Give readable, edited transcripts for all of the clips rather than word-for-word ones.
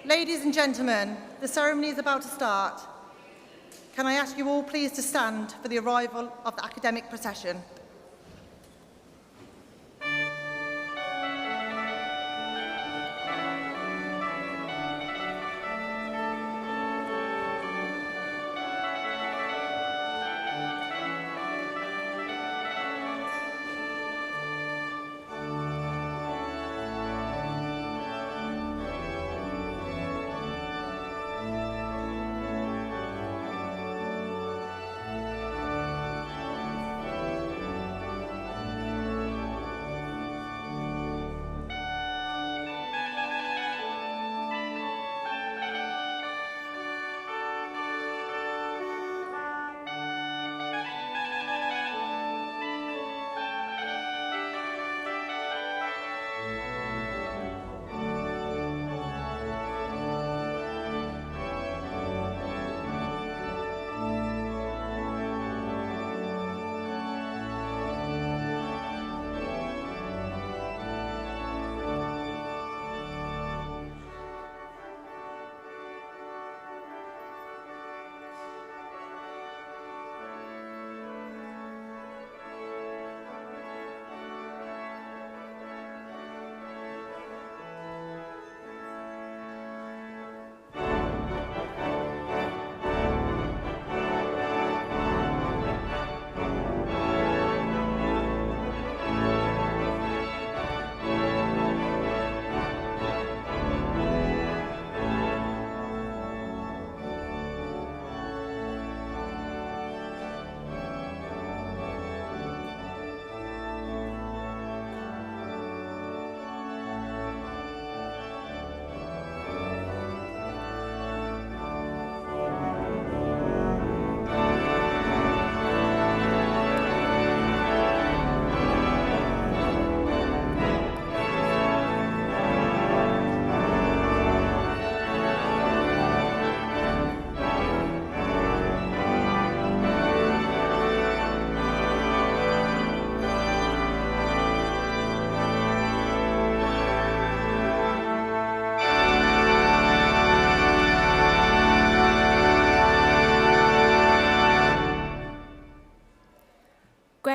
Ladies and gentlemen, the ceremony is about to start. Can I ask you all please to stand for the arrival of the academic procession?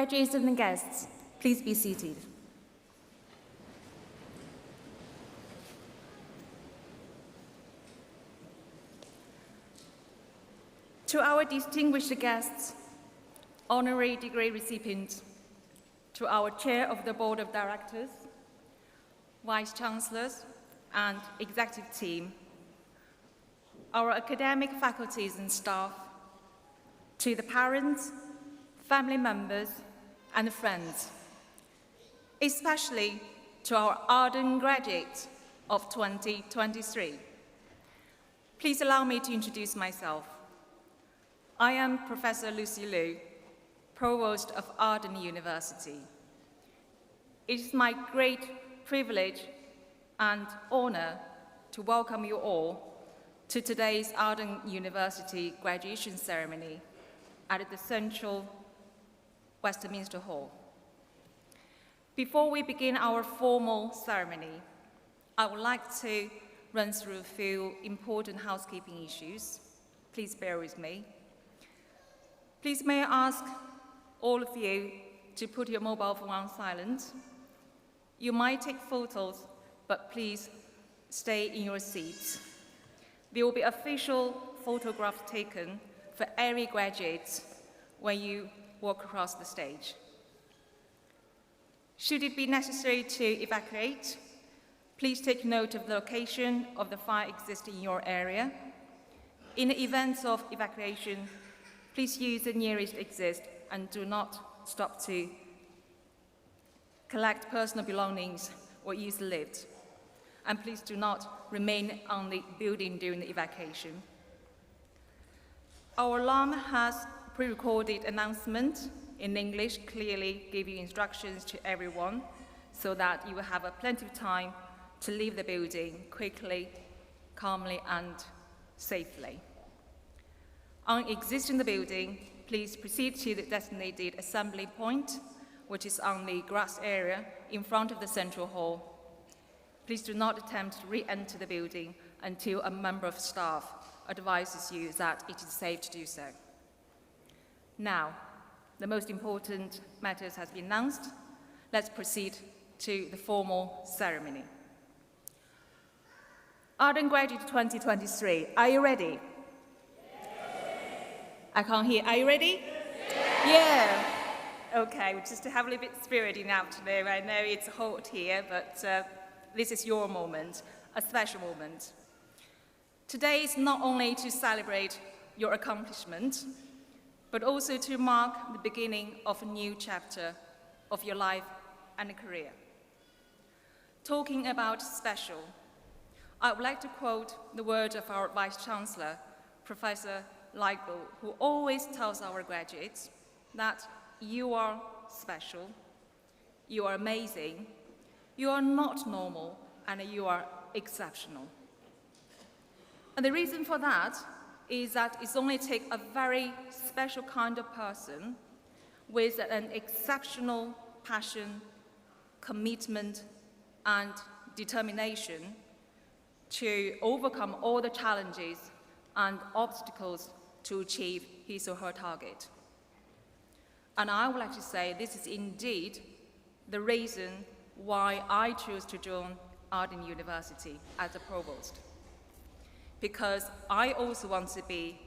Graduates and guests, please be seated. To our distinguished guests, honorary degree recipients, to our Chair of the Board of Directors, Vice Chancellors, and Executive Team, our academic faculties and staff, to the parents, family members, and friends, especially to our Arden graduates of 2023. Please allow me to introduce myself. I am Professor Lucy Liu, Provost of Arden University. It is my great privilege and honor to welcome you all to today's Arden University graduation ceremony at the Central Westminster Hall. Before we begin our formal ceremony, I would like to run through a few important housekeeping issues. Please bear with me. Please may I ask all of you to put your mobile phone on silent. You might take photos, but please stay in your seats. There will be official photographs taken for every graduate when you walk across the stage. Should it be necessary to evacuate, please take note of the location of the fire exit in your area. In the event of evacuation, please use the nearest exit and do not stop to collect personal belongings or use the lift. And please do not remain on the building during the evacuation. Our alarm has pre-recorded announcement in English, clearly giving instructions to everyone so that you will have plenty of time to leave the building quickly, calmly, and safely. On exiting the building, please proceed to the designated assembly point, which is on the grass area in front of the Central Hall. Please do not attempt to re-enter the building until a member of staff advises you that it is safe to do so. Now, the most important matters has been announced. Let's proceed to the formal ceremony. Arden Graduate 2023, are you ready? I can't hear. Are you ready? Yeah. Okay, just to have a little bit of spirit in the afternoon. I know it's hot here, but this is your moment, a special moment. Today is not only to celebrate your accomplishment, but also to mark the beginning of a new chapter of your life and career. Talking about special, I would like to quote the words of our Vice-Chancellor, Professor Lightball, who always tells our graduates that you are special, you are amazing, you are not normal, and you are exceptional. And the reason for that is that it only takes a very special kind of person with an exceptional passion, commitment, and determination to overcome all the challenges and obstacles to achieve his or her target. And I would like to say this is indeed the reason why I chose to join Arden University as a provost. Because I also want to be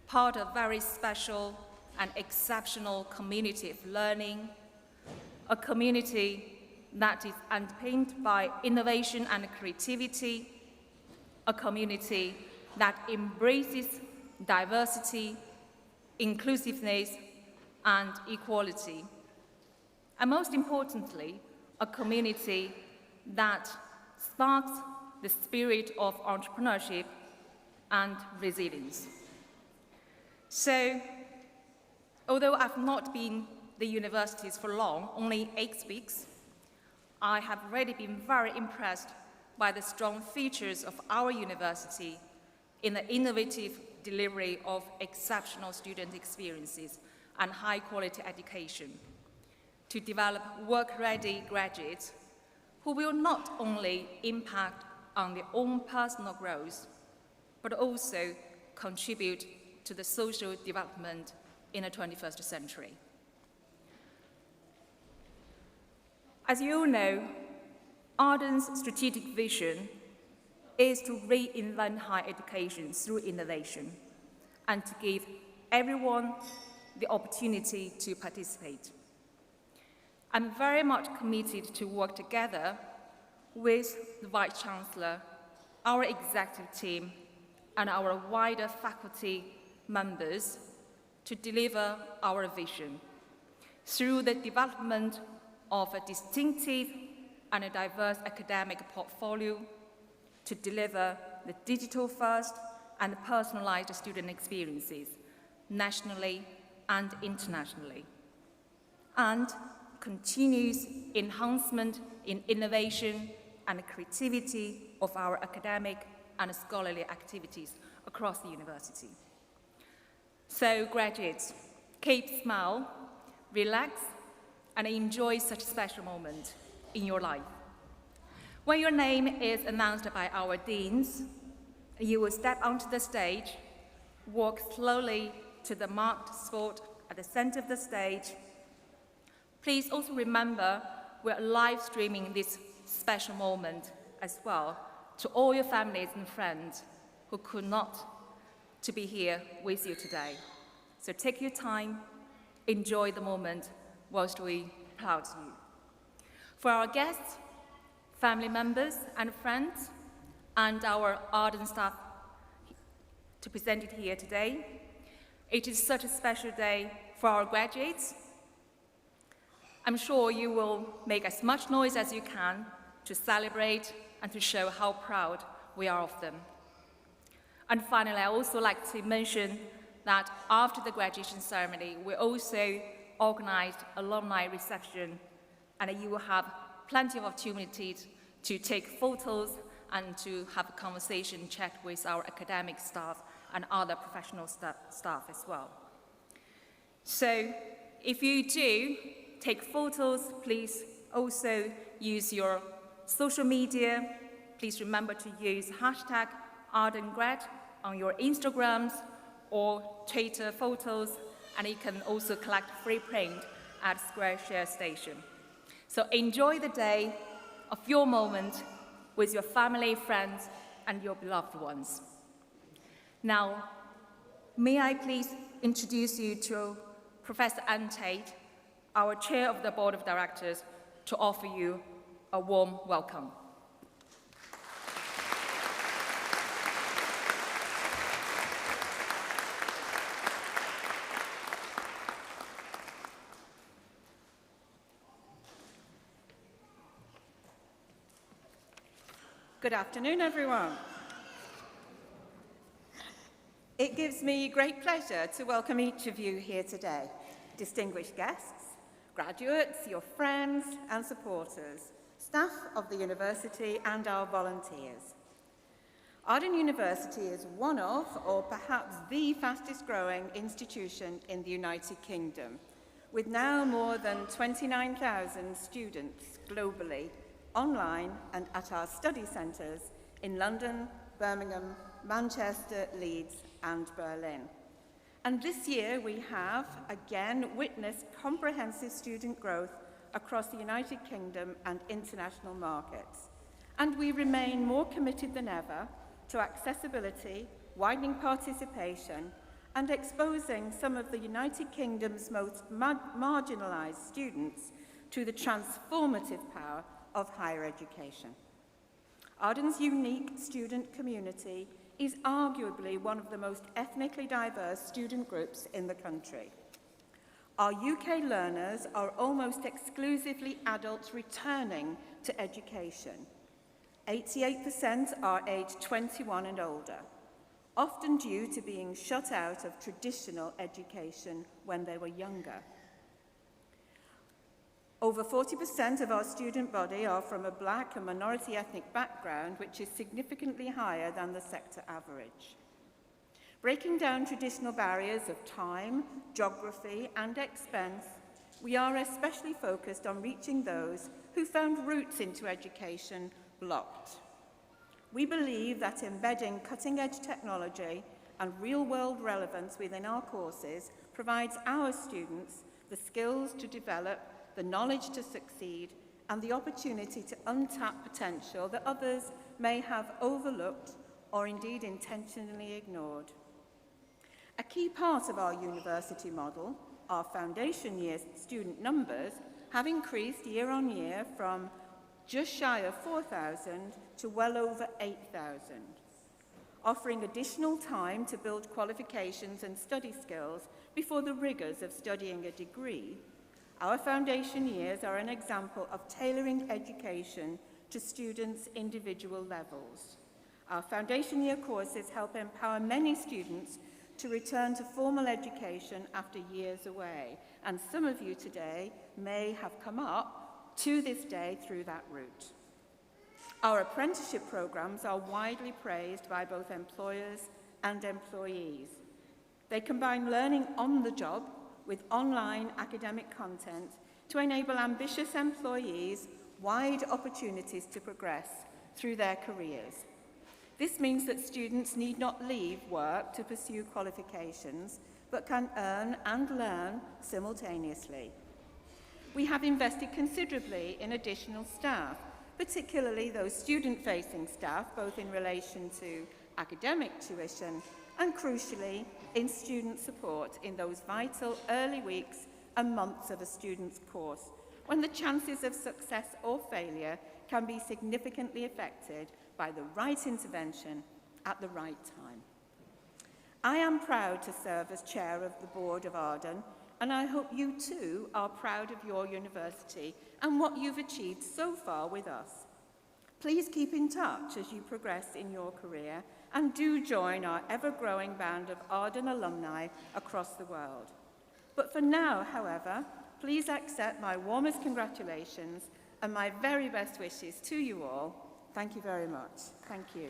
part of a very special and exceptional community of learning, a community that is underpinned by innovation and creativity, a community that embraces diversity, inclusiveness, and equality. And most importantly, a community that sparks the spirit of entrepreneurship and resilience. So, although I've not been the universities for long, only 8 weeks, I have already been very impressed by the strong features of our university in the innovative delivery of exceptional student experiences and high-quality education to develop work-ready graduates who will not only impact on their own personal growth, but also contribute to the social development in the 21st century. As you all know, Arden's strategic vision is to reinvent higher education through innovation and to give everyone the opportunity to participate. I'm very much committed to work together with the Vice-Chancellor, our executive team, and our wider faculty members to deliver our vision through the development of a distinctive and a diverse academic portfolio to deliver the digital-first and personalized student experiences nationally and internationally, and continuous enhancement in innovation and creativity of our academic and scholarly activities across the university. So graduates, keep smile, relax, and enjoy such a special moment in your life. When your name is announced by our deans, you will step onto the stage, walk slowly to the marked spot at the center of the stage. Please also remember we're live streaming this special moment as well to all your families and friends who could not to be here with you today. So take your time, enjoy the moment whilst we applaud you. For our guests, family members and friends, and our Arden staff to present it here today, it is such a special day for our graduates. I'm sure you will make as much noise as you can to celebrate and to show how proud we are of them. And finally, I also like to mention that after the graduation ceremony, we also organized alumni reception, and you will have plenty of opportunities to take photos and to have a conversation chat with our academic staff and other professional staff as well. So if you do take photos, please also use your social media. Please remember to use hashtag Arden grad on your Instagrams or Twitter photos, and you can also collect free print at Square Share Station. So enjoy the day of your moment with your family, friends, and your beloved ones. Now, may I please introduce you to Professor Anne Tate, our Chair of the Board of Directors, to offer you a warm welcome. Good afternoon, everyone. It gives me great pleasure to welcome each of you here today, distinguished guests, graduates, your friends and supporters, staff of the university and our volunteers. Arden University is one of, or perhaps the fastest growing institution in the United Kingdom, with now more than 29,000 students globally, online and at our study centres in London, Birmingham, Manchester, Leeds and Berlin. And this year we have again witnessed comprehensive student growth across the United Kingdom and international markets. And we remain more committed than ever to accessibility, widening participation and exposing some of the United Kingdom's most marginalised students to the transformative power of higher education. Arden's unique student community is arguably one of the most ethnically diverse student groups in the country. Our UK learners are almost exclusively adults returning to education. 88% are aged 21 and older, often due to being shut out of traditional education when they were younger. Over 40% of our student body are from a black and minority ethnic background, which is significantly higher than the sector average. Breaking down traditional barriers of time, geography, and expense, we are especially focused on reaching those who found routes into education blocked. We believe that embedding cutting-edge technology and real-world relevance within our courses provides our students the skills to develop, the knowledge to succeed, and the opportunity to untap potential that others may have overlooked or indeed intentionally ignored. A key part of our university model, our foundation year student numbers, have increased year on year from just shy of 4,000 to well over 8,000. Offering additional time to build qualifications and study skills before the rigours of studying a degree, our foundation years are an example of tailoring education to students' individual levels. Our foundation year courses help empower many students to return to formal education after years away, and some of you today may have come up to this day through that route. Our apprenticeship programs are widely praised by both employers and employees. They combine learning on the job with online academic content to enable ambitious employees wide opportunities to progress through their careers. This means that students need not leave work to pursue qualifications, but can earn and learn simultaneously. We have invested considerably in additional staff, particularly those student-facing staff, both in relation to academic tuition and, crucially, in student support in those vital early weeks and months of a student's course, when the chances of success or failure can be significantly affected by the right intervention at the right time. I am proud to serve as chair of the board of Arden, and I hope you too are proud of your university and what you've achieved so far with us. Please keep in touch as you progress in your career, and do join our ever-growing band of Arden alumni across the world. But for now, however, please accept my warmest congratulations and my very best wishes to you all. Thank you very much. Thank you.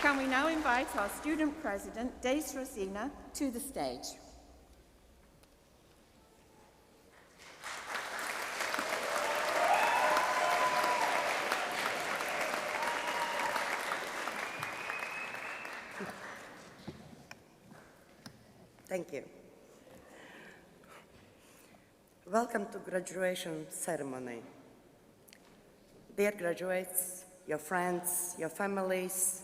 Can we now invite our student president, Dace Rosina, to the stage? Thank you. Welcome to graduation ceremony. Dear graduates, your friends, your families,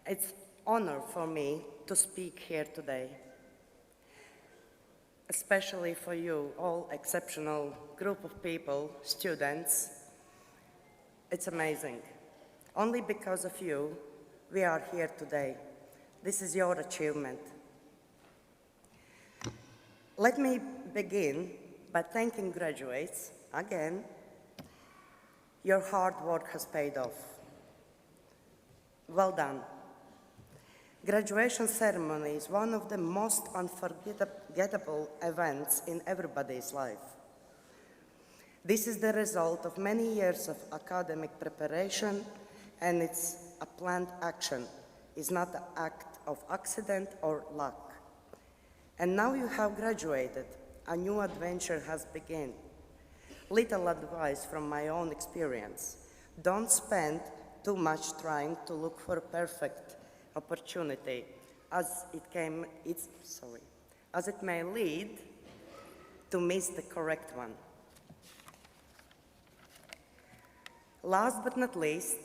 it's an honor for me to speak here today, especially for you, all exceptional group of people, students. It's amazing. Only because of you, we are here today. This is your achievement. Let me begin by thanking graduates again. Your hard work has paid off. Well done. Graduation ceremony is one of the most unforgettable events in everybody's life. This is the result of many years of academic preparation, and it's a planned action. It's not an act of accident or luck. And now you have graduated. A new adventure has begun. Little advice from my own experience. Don't spend too much trying to look for a perfect opportunity, as it may lead to miss the correct one. Last but not least,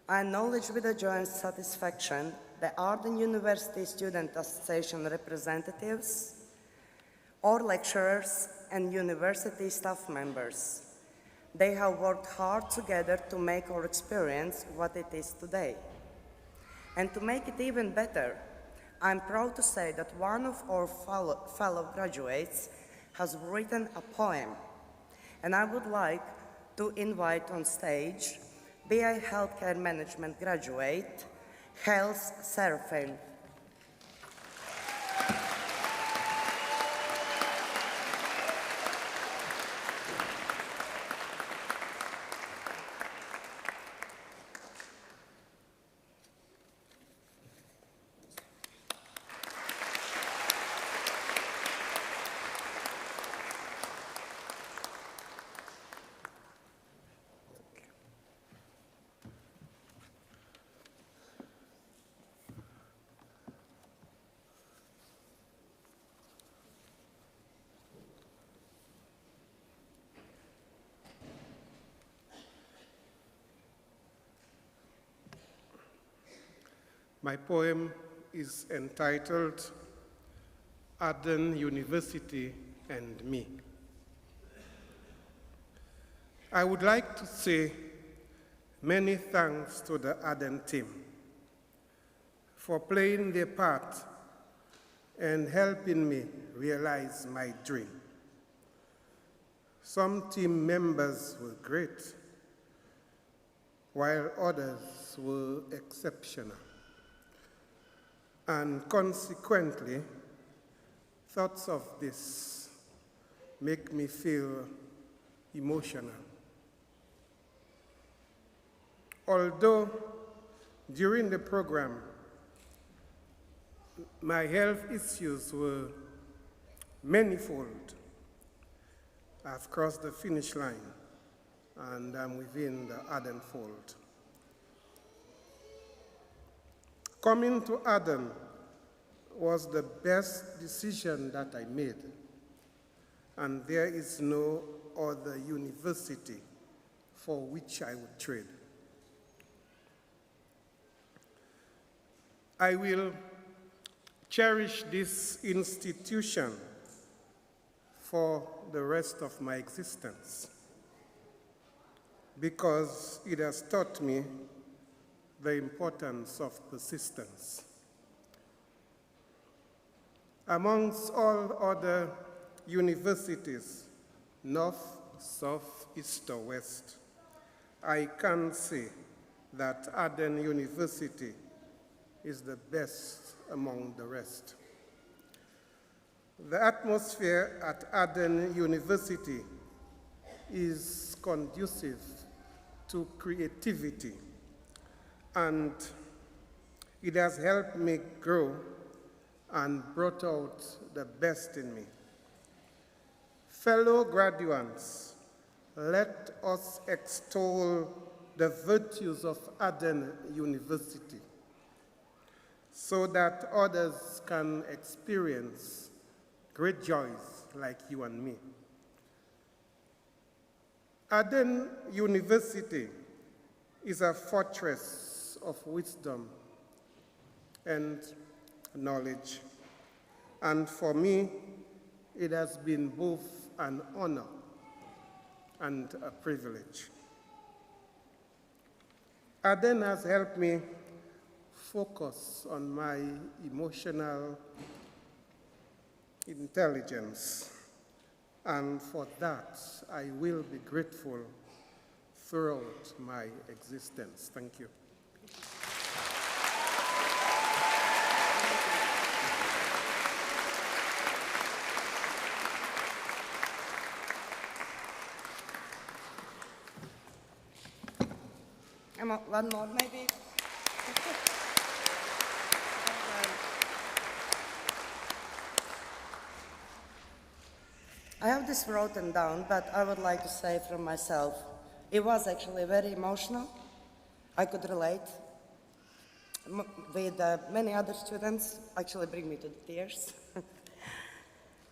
I acknowledge with a joint satisfaction the Arden University Student Association representatives, all lecturers, and university staff members. They have worked hard together to make our experience what it is today. And to make it even better, I'm proud to say that one of our fellow graduates has written a poem, and I would like to invite on stage BI Healthcare Management graduate, Hels Seraphim. My poem is entitled Arden University and Me. I would like to say many thanks to the Arden team for playing their part and helping me realize my dream. Some team members were great, while others were exceptional. And consequently, thoughts of this make me feel emotional. Although during the program, my health issues were manifold, I've crossed the finish line and I'm within the Arden fold. Coming to Arden was the best decision that I made, and there is no other university for which I would trade. I will cherish this institution for the rest of my existence because it has taught me the importance of persistence. Amongst all other universities, north, south, east, or west, I can say that Arden University is the best among the rest. The atmosphere at Arden University is conducive to creativity, and it has helped me grow and brought out the best in me. Fellow graduates, let us extol the virtues of Arden University. so that others can experience great joys like you and me. Arden University is a fortress of wisdom and knowledge, and for me, it has been both an honor and a privilege. Arden has helped me focus on my emotional intelligence, and for that, I will be grateful throughout my existence. Thank you. One more, maybe. I have this written down, but I would like to say from myself, it was actually very emotional. I could relate with many other students, actually bring me to the tears.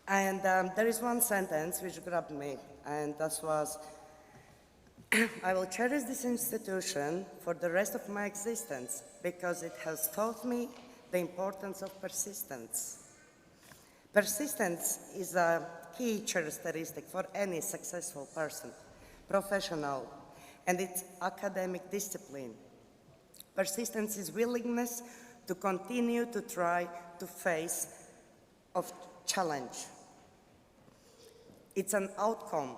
And there is one sentence which grabbed me, and that was, I will cherish this institution for the rest of my existence because it has taught me the importance of persistence. Persistence is a key characteristic for any successful person, professional, and it's academic discipline. Persistence is willingness to continue to try to face of challenge. It's an outcome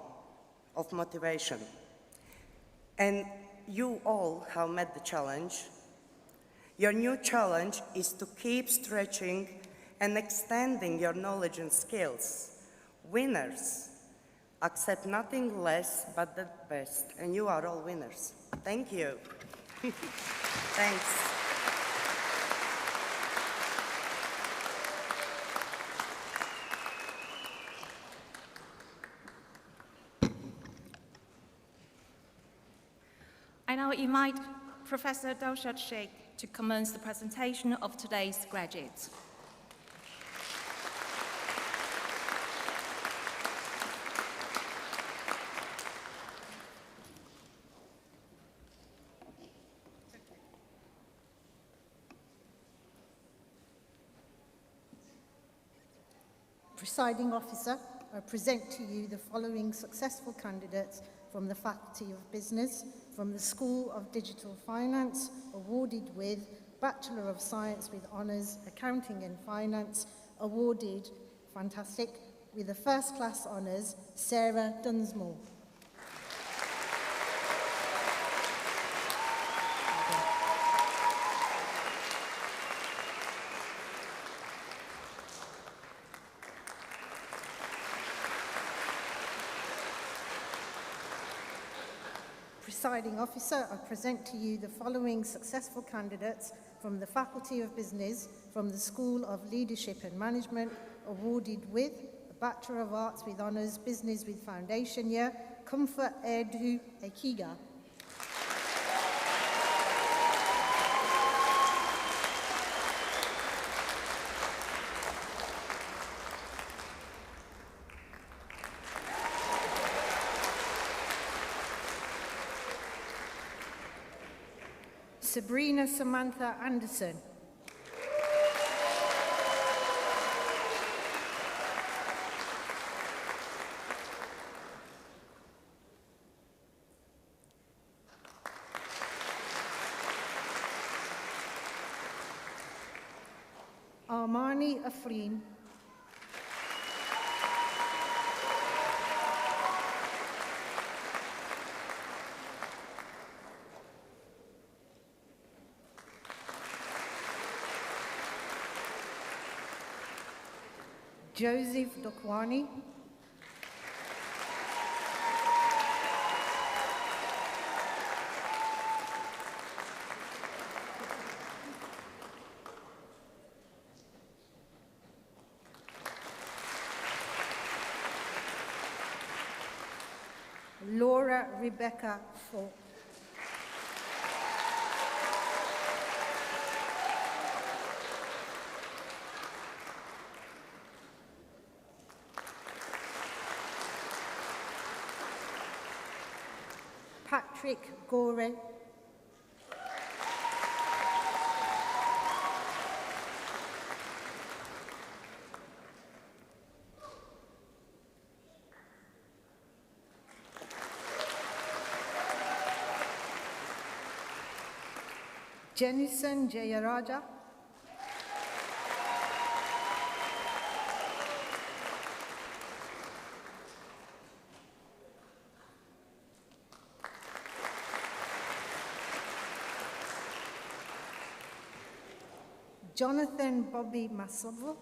of motivation. And you all have met the challenge. Your new challenge is to keep stretching and extending your knowledge and skills. Winners accept nothing less but the best, and you are all winners. Thank you. Thanks. I now invite Professor Daushad Sheikh to commence the presentation of today's graduates. Presiding Officer, I present to you the following successful candidates from the Faculty of Business, from the School of Digital Finance, awarded with Bachelor of Science with Honours, Accounting and Finance, awarded, fantastic, with the First Class Honours, Sarah Dunsmore. Presiding Officer, I present to you the following successful candidates from the Faculty of Business, from the School of Leadership and Management, awarded with a Bachelor of Arts with Honours, Business with Foundation Year, Comfort Edu Ekiga. Sabrina Samantha Anderson. Armani Afreen. Joseph Dokwani. Laura Rebecca Falk. Patrick Gore, Jenison Jayaraja, Jonathan Bobby Masovo,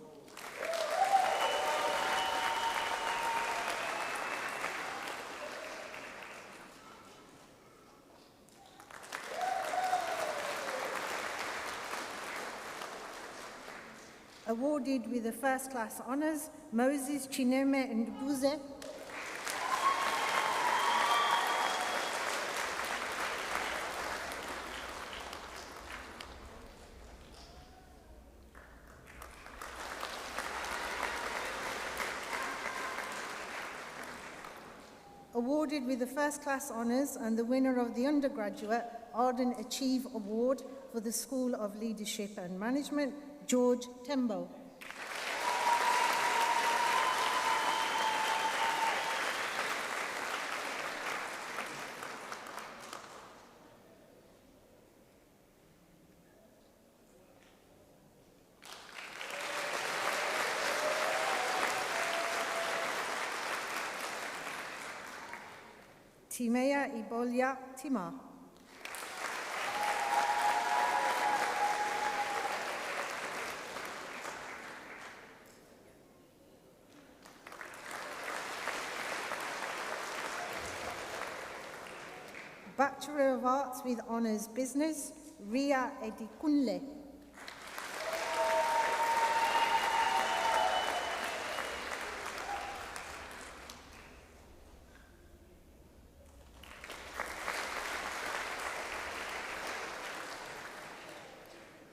awarded with the first class honours, Moses Chineme Ndubuze, awarded with the first class honours and the winner of the undergraduate Arden Achieve Award for the School of Leadership and Management, George Tembo. Timea Ibolia Tima. Bachelor of Arts with Honours Business, Ria Edikunle.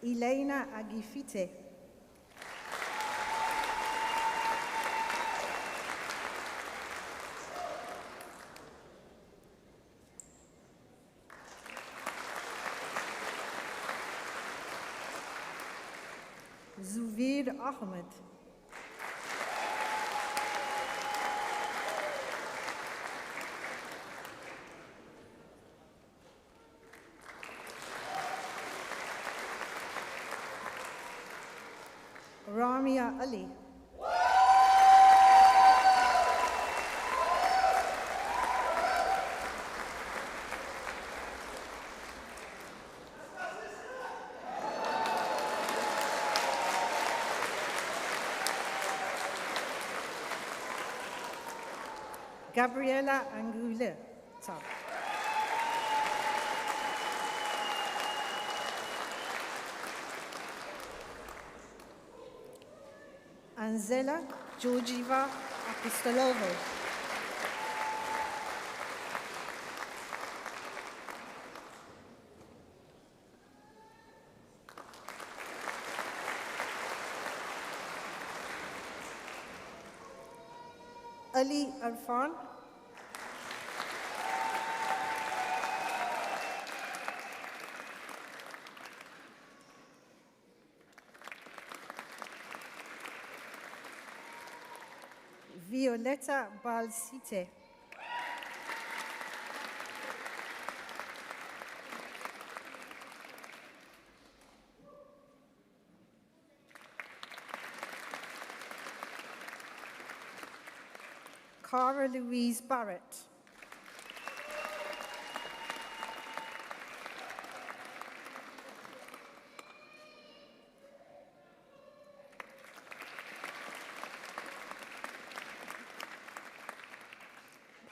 Elena Agifite. Zuvir Ahmed. Ramia Ali. Gabriela Angule. Anzela Georgieva Apostolovo. Ali Arfan. Violetta Balsite. Cara Louise Barrett.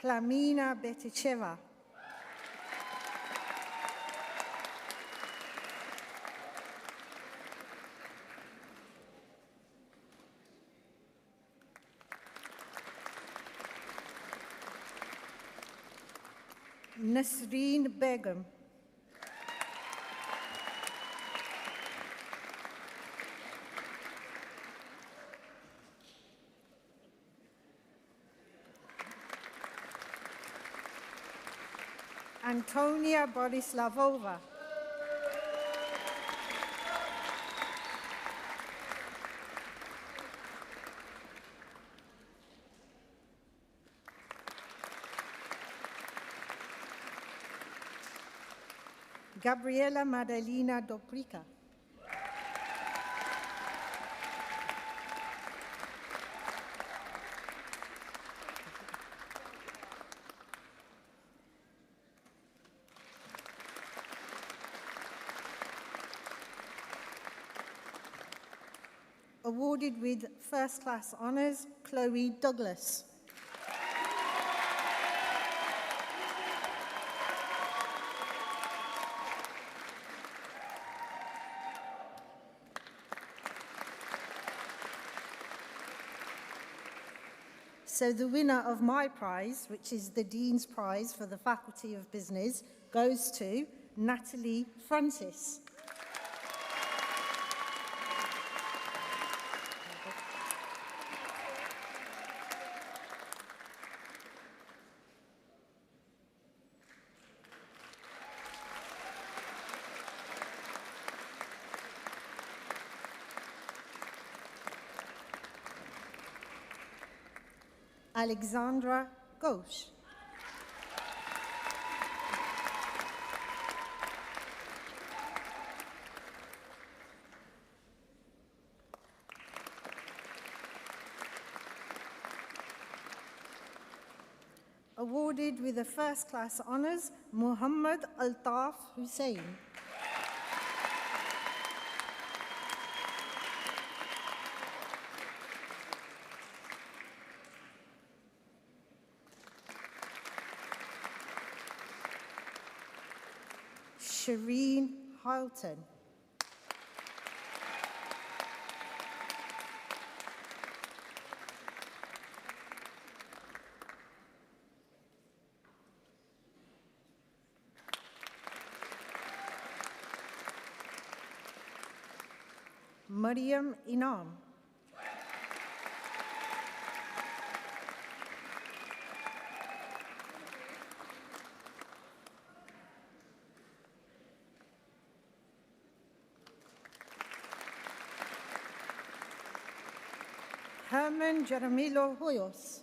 Plamina Beticheva. Nasreen Begum. Antonia Borislavova. Gabriela Madalina Doprica. Awarded with first-class honours, Chloe Douglas. So the winner of my prize, which is the Dean's Prize for the Faculty of Business, goes to Natalie Francis. Alexandra Ghosh. Awarded with the first-class honours, Muhammad Altaf Hussain. Shireen Hilton. Mariam Inam. Herman Jaramillo Hoyos.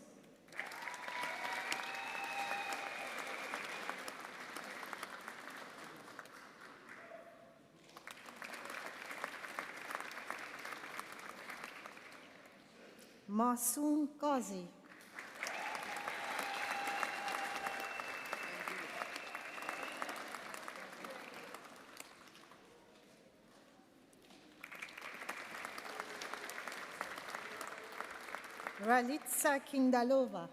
Masoom Ghazi. Ralitsa Kindalova.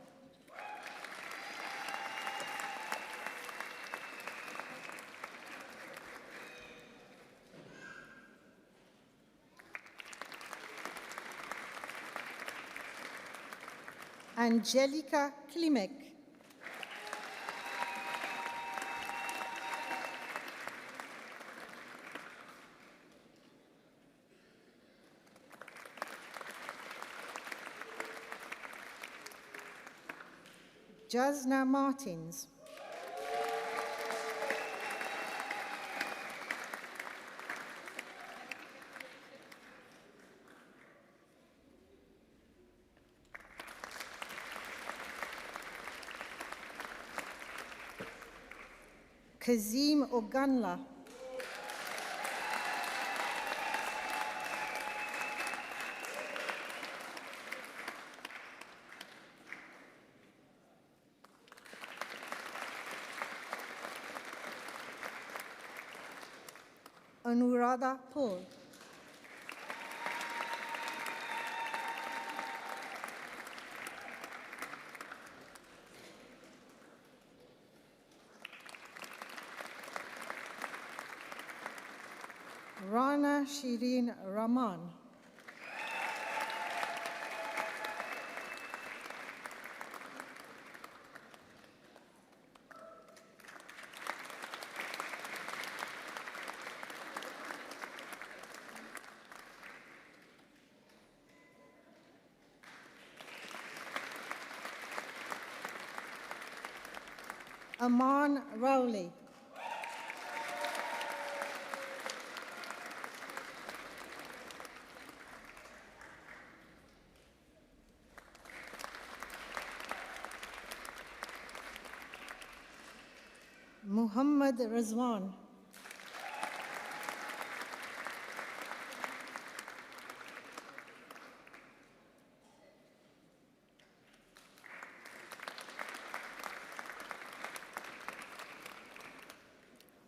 Angelica Klimek. Jasna Martins. Kazim Oganla. Anuradha Paul. Rana Shirin Rahman. Aman Rowley. Muhammad Rizwan.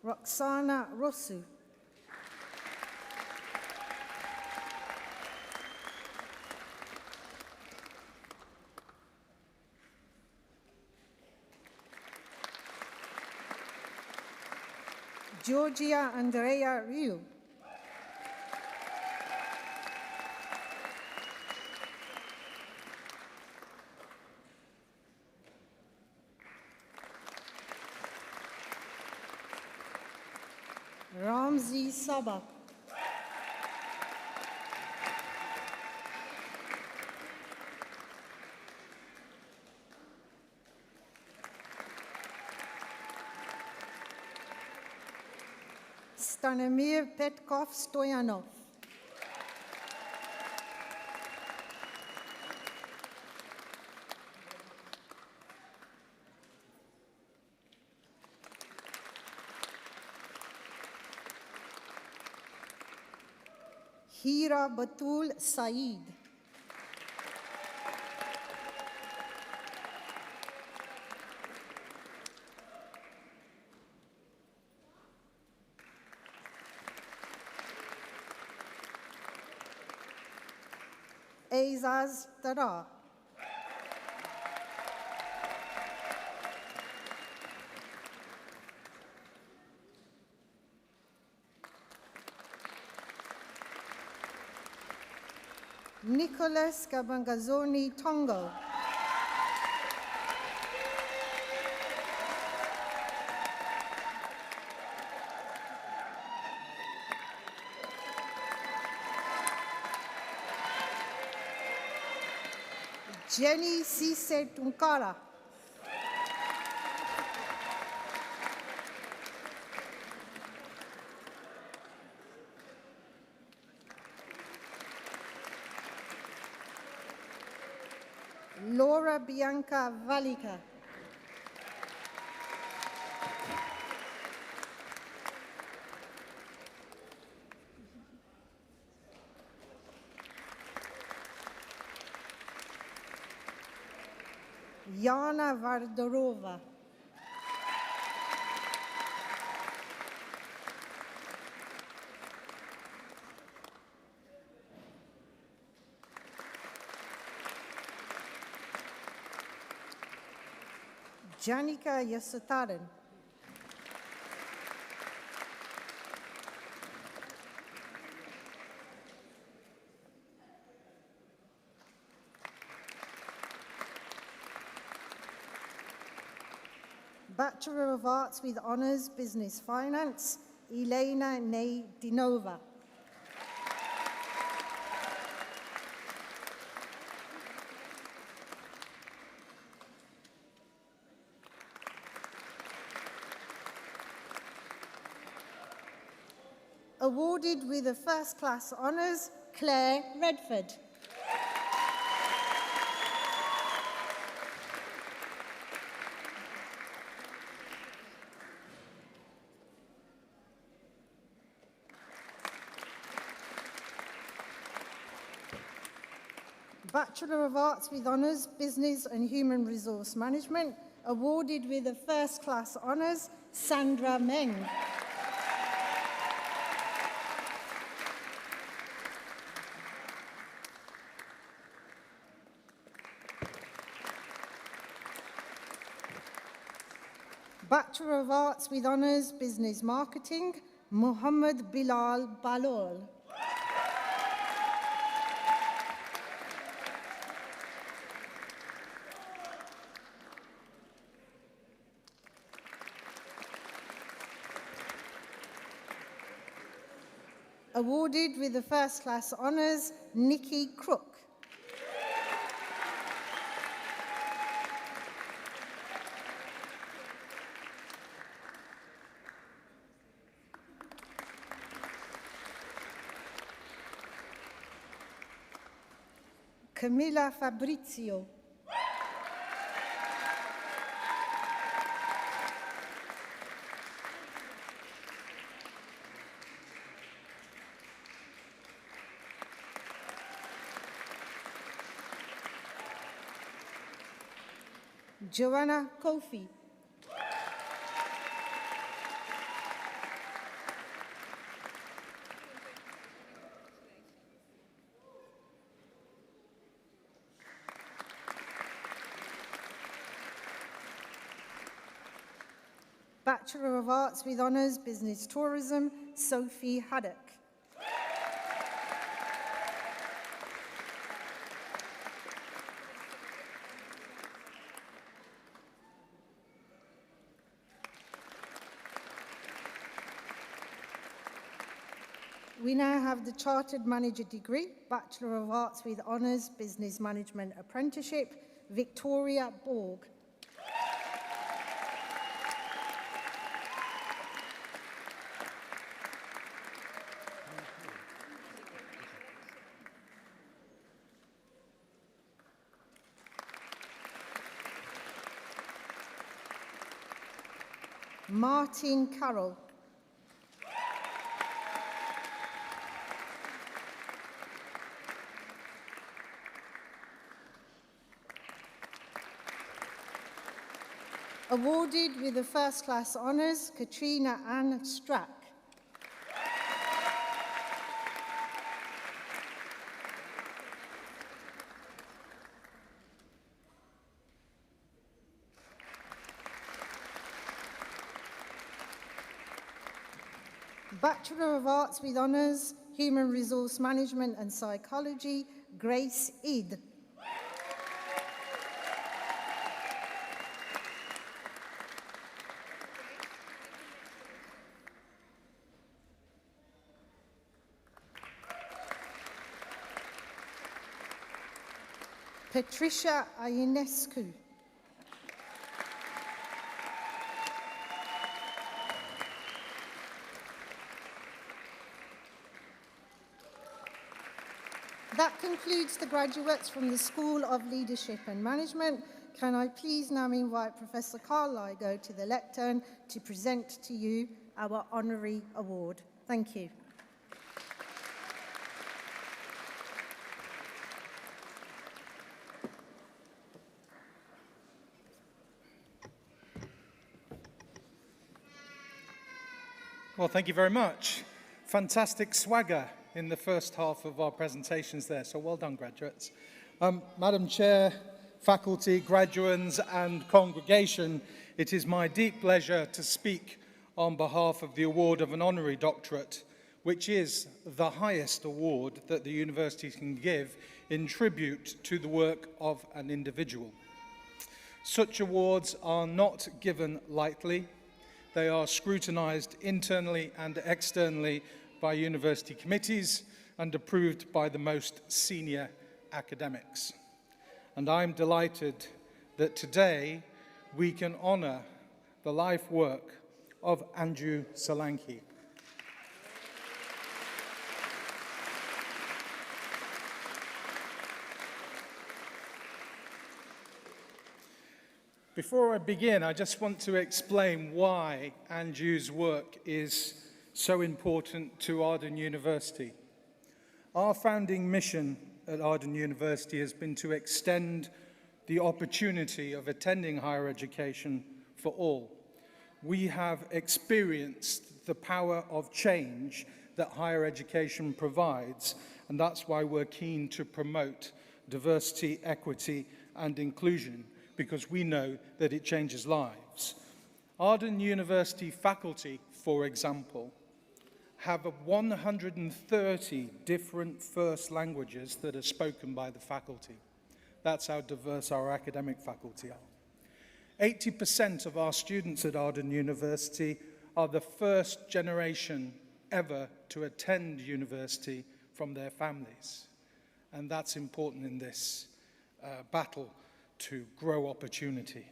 Roxana Rosu. Georgia Andrea Ryu. Ramzi Sabah. Stanimir Petkov Stoyanov. Hira Batul Saeed. Aizaz Tara. Nicholas Kabangazoni Tongo. Jenny Sise Tunkara. Laura Bianca Valika. Yana Vardorova. Janika Yasutaran. Bachelor of Arts with Honours Business Finance, Elena Neydinova. Awarded with a first class honours, Claire Redford. Bachelor of Arts with Honours, Business and Human Resource Management, awarded with a first class honours, Sandra Meng. Bachelor of Arts with Honours, Business Marketing, Muhammad Bilal Balol. Awarded with the first class honours, Nikki Crook. Camilla Fabrizio. Joanna Kofi. Bachelor of Arts with Honours, Business Tourism, Sophie Haddock. We now have the Chartered Manager degree, Bachelor of Arts with Honours, Business Management Apprenticeship, Victoria Borg. Martin Carroll. Awarded with the First Class Honours, Katrina Ann Strack. Bachelor of Arts with Honours, Human Resource Management and Psychology, Grace Id. Patricia Ionescu. That concludes the graduates from the School of Leadership and Management. Can I please now invite Professor Carl Ligo to the lectern to present to you our honorary award. Thank you. Well, thank you very much. Fantastic swagger in the first half of our presentations there, so well done, graduates. Madam Chair, faculty, graduands and congregation, it is my deep pleasure to speak on behalf of the award of an honorary doctorate, which is the highest award that the university can give in tribute to the work of an individual. Such awards are not given lightly. They are scrutinized internally and externally by university committees and approved by the most senior academics. And I'm delighted that today we can honor the life work of Andrew Solanke. Before I begin, I just want to explain why Andrew's work is so important to Arden University. Our founding mission at Arden University has been to extend the opportunity of attending higher education for all. We have experienced the power of change that higher education provides, and that's why we're keen to promote diversity, equity, and inclusion, because we know that it changes lives. Arden University faculty, for example, have 130 different first languages that are spoken by the faculty. That's how diverse our academic faculty are. 80% of our students at Arden University are the first generation ever to attend university from their families. And that's important in this battle to grow opportunity.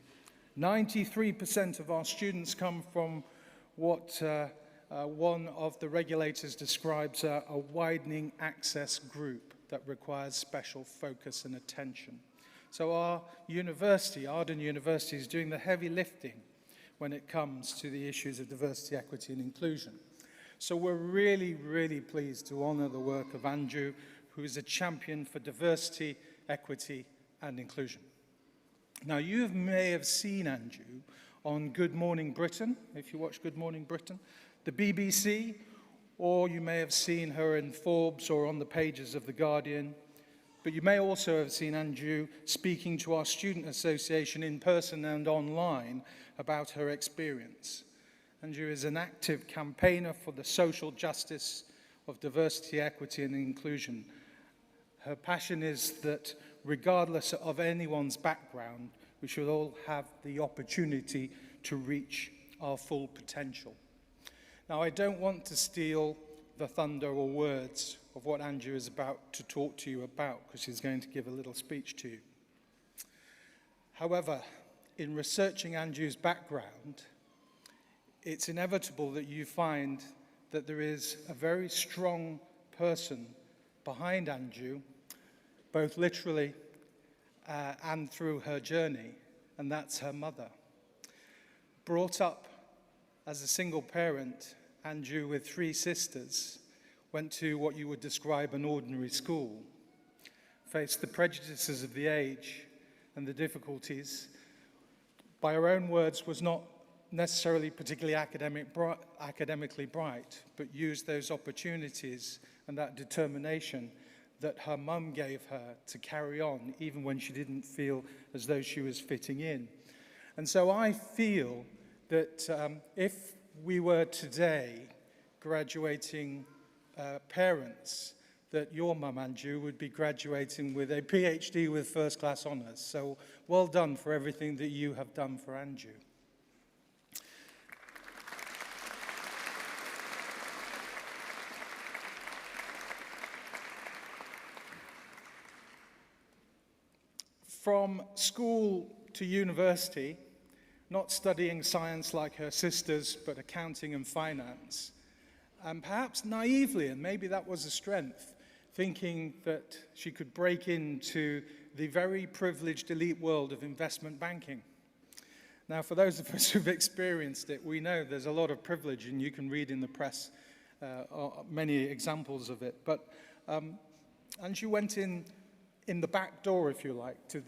93% of our students come from what one of the regulators describes a widening access group. that requires special focus and attention. So our university, Arden University, is doing the heavy lifting when it comes to the issues of diversity, equity, and inclusion. So we're really, really pleased to honour the work of Andrew, who is a champion for diversity, equity, and inclusion. Now, you may have seen Andrew on Good Morning Britain, if you watch Good Morning Britain, the BBC, or you may have seen her in Forbes or on the pages of The Guardian. But you may also have seen Andrew speaking to our student association in person and online about her experience. Andrew is an active campaigner for the social justice of diversity, equity, and inclusion. Her passion is that regardless of anyone's background, we should all have the opportunity to reach our full potential. Now, I don't want to steal the thunder or words of what Andrew is about to talk to you about, because she's going to give a little speech to you. However, in researching Andrew's background, it's inevitable that you find that there is a very strong person behind Andrew, both literally and through her journey, and that's her mother. Brought up as a single parent, Andrew, with 3 sisters, went to what you would describe an ordinary school, faced the prejudices of the age and the difficulties. By her own words, was not necessarily particularly academically bright, but used those opportunities and that determination that her mum gave her to carry on, even when she didn't feel as though she was fitting in. And so I feel that if we were today graduating parents, that your mum, Andrew, would be graduating with a PhD with first-class honours. So well done for everything that you have done for Andrew. From school to university, not studying science like her sisters, but accounting and finance, and perhaps naively, and maybe that was a strength, thinking that she could break into the very privileged elite world of investment banking. Now, for those of us who've experienced it, we know there's a lot of privilege, and you can read in the press many examples of it. But and she went in the back door, if you like, to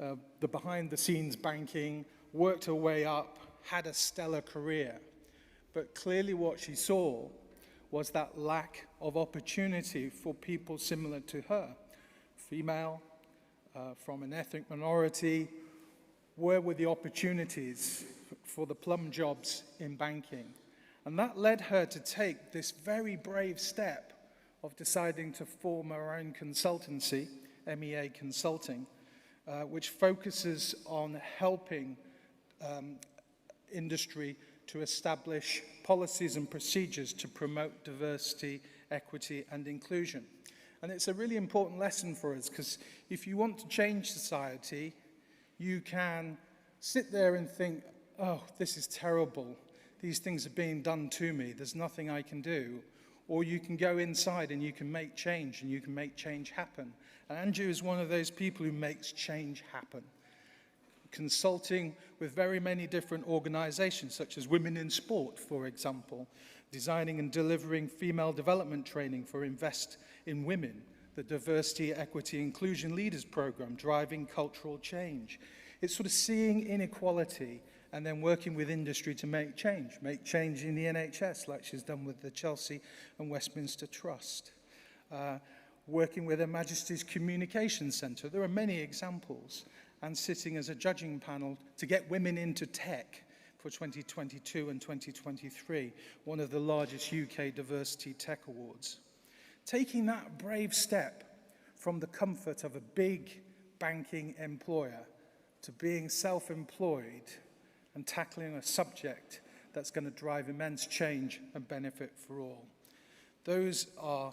the behind-the-scenes banking, worked her way up, had a stellar career. But clearly what she saw was that lack of opportunity for people similar to her, female, from an ethnic minority. Where were the opportunities for the plum jobs in banking? And that led her to take this very brave step of deciding to form her own consultancy, MEA Consulting, which focuses on helping industry to establish policies and procedures to promote diversity, equity, and inclusion. And it's a really important lesson for us, because if you want to change society, you can sit there and think, oh, this is terrible. These things are being done to me. There's nothing I can do. Or you can go inside and you can make change, and you can make change happen. And Andrew is one of those people who makes change happen. Consulting with very many different organizations, such as Women in Sport, for example, designing and delivering female development training for Invest in Women, the Diversity, Equity, Inclusion Leaders Program, driving cultural change. It's sort of seeing inequality and then working with industry to make change in the NHS, like she's done with the Chelsea and Westminster Trust. Working with Her Majesty's Communications Centre. There are many examples. And sitting as a judging panel to get women into tech for 2022 and 2023, one of the largest UK diversity tech awards. Taking that brave step from the comfort of a big banking employer to being self-employed and tackling a subject that's going to drive immense change and benefit for all. Those are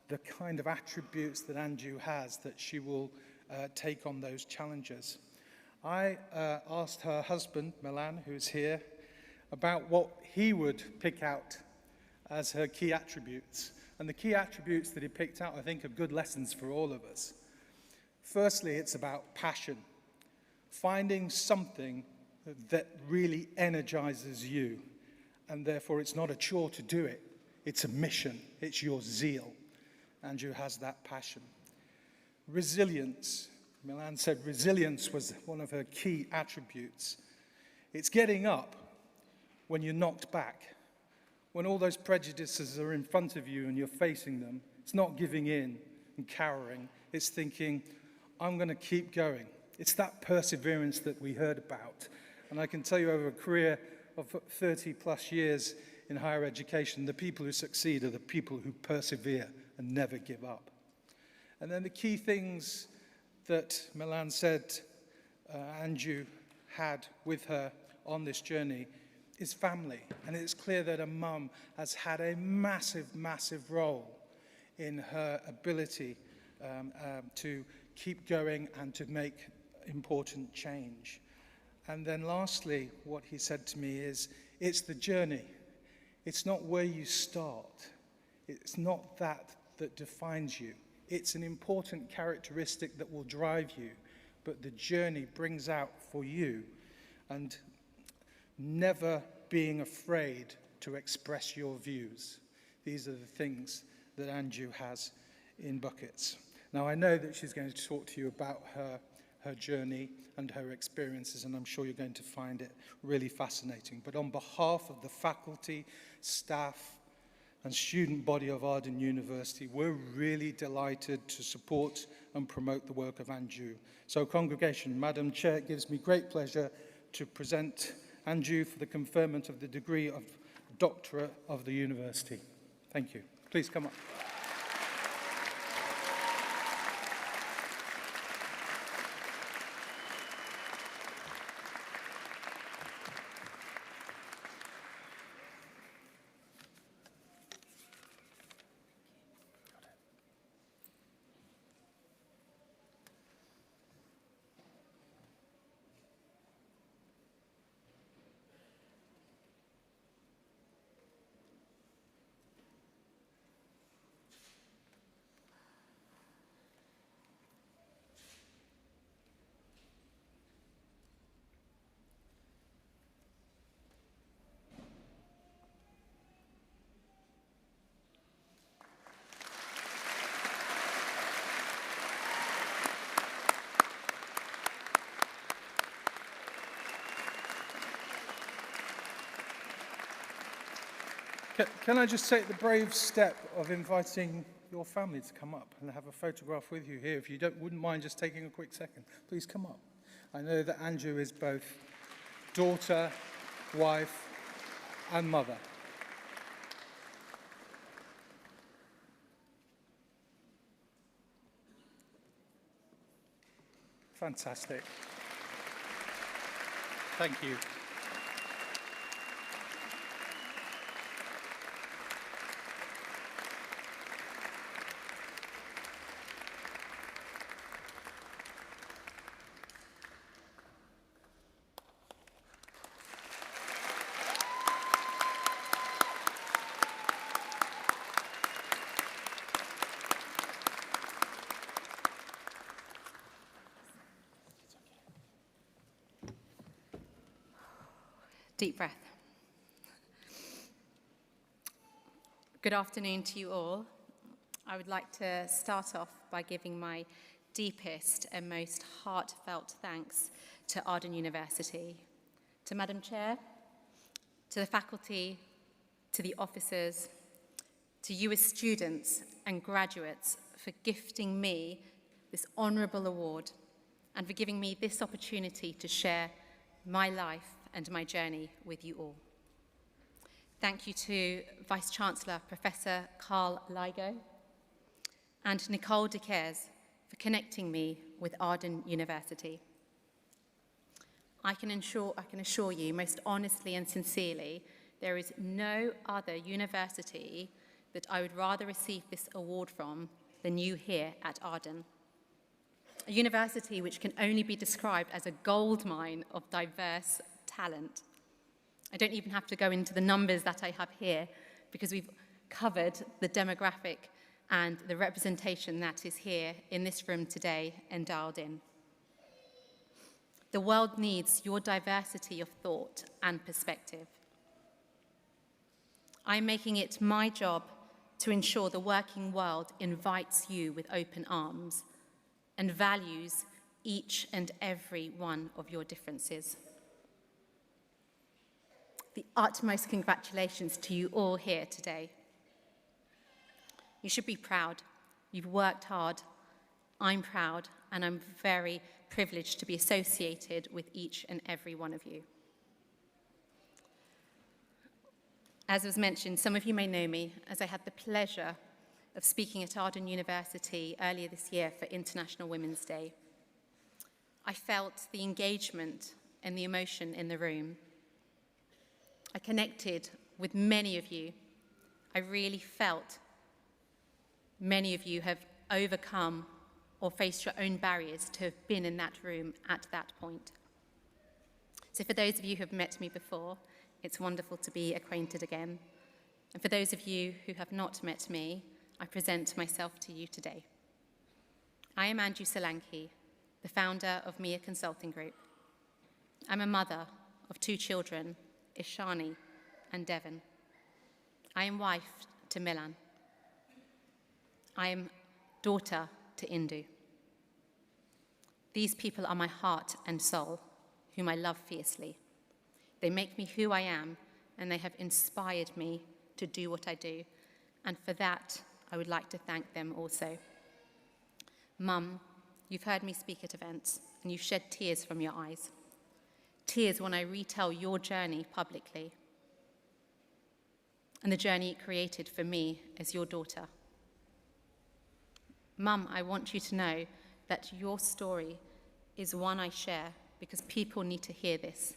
the kind of attributes that Andrew has, that she will take on those challenges. I asked her husband, Milan, who's here, about what he would pick out as her key attributes. And the key attributes that he picked out, I think, are good lessons for all of us. Firstly, it's about passion. Finding something that really energizes you, and therefore it's not a chore to do it. It's a mission. It's your zeal. Andrew has that passion. Resilience. Milan said resilience was one of her key attributes. It's getting up when you're knocked back. When all those prejudices are in front of you and you're facing them, it's not giving in and cowering. It's thinking, I'm going to keep going. It's that perseverance that we heard about. And I can tell you over a career of 30 plus years in higher education, the people who succeed are the people who persevere and never give up. And then the key things that Milan said Andrew had with her on this journey is family. And it's clear that a mum has had a massive, massive role in her ability to keep going and to make important change. And then lastly, what he said to me is, it's the journey. It's not where you start. It's not that defines you. It's an important characteristic that will drive you, but the journey brings out for you, and never being afraid to express your views. These are the things that Andrew has in buckets. Now, I know that she's going to talk to you about her journey and her experiences, and I'm sure you're going to find it really fascinating. But on behalf of the faculty, staff, and student body of Arden University, we're really delighted to support and promote the work of Andrew. So, congregation, Madam Chair, it gives me great pleasure to present Andrew for the conferment of the degree of Doctorate of the University. Thank you. Please come up. Can I just take the brave step of inviting your family to come up and have a photograph with you here? If you wouldn't mind just taking a quick second, please come up. I know that Andrew is both daughter, wife, and mother. Fantastic. Thank you. Deep breath. Good afternoon to you all. I would like to start off by giving my deepest and most heartfelt thanks to Arden University, to Madam Chair, to the faculty, to the officers, to you as students and graduates for gifting me this honourable award and for giving me this opportunity to share my life and my journey with you all. Thank you to Vice-Chancellor Professor Carl Ligo and Nicole de Caires for connecting me with Arden University. I can assure you most honestly and sincerely, there is no other university that I would rather receive this award from than you here at Arden. A university which can only be described as a goldmine of diverse talent. I don't even have to go into the numbers that I have here because we've covered the demographic and the representation that is here in this room today and dialed in. The world needs your diversity of thought and perspective. I'm making it my job to ensure the working world invites you with open arms and values each and every one of your differences. The utmost congratulations to you all here today. You should be proud. You've worked hard. I'm proud, and I'm very privileged to be associated with each and every one of you. As was mentioned, some of you may know me as I had the pleasure of speaking at Arden University earlier this year for International Women's Day. I felt the engagement and the emotion in the room. I connected with many of you. I really felt many of you have overcome or faced your own barriers to have been in that room at that point. So for those of you who have met me before, it's wonderful to be acquainted again. And for those of you who have not met me, I present myself to you today. I am Anju Solanki, the founder of Mia Consulting Group. I'm a mother of 2 children, Ishani and Devon. I am wife to Milan. I am daughter to Indu. These people are my heart and soul, whom I love fiercely. They make me who I am, and they have inspired me to do what I do. And for that, I would like to thank them also. Mum, you've heard me speak at events, and you've shed tears from your eyes. Tears when I retell your journey publicly, and the journey it created for me as your daughter. Mum, I want you to know that your story is one I share because people need to hear this,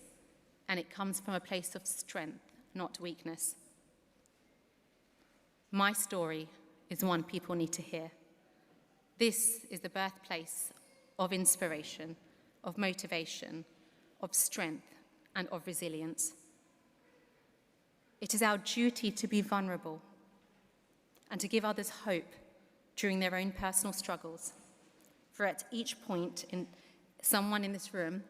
and it comes from a place of strength, not weakness. My story is one people need to hear. This is the birthplace of inspiration, of motivation, of strength, and of resilience. It is our duty to be vulnerable and to give others hope during their own personal struggles. For at each point, someone in this room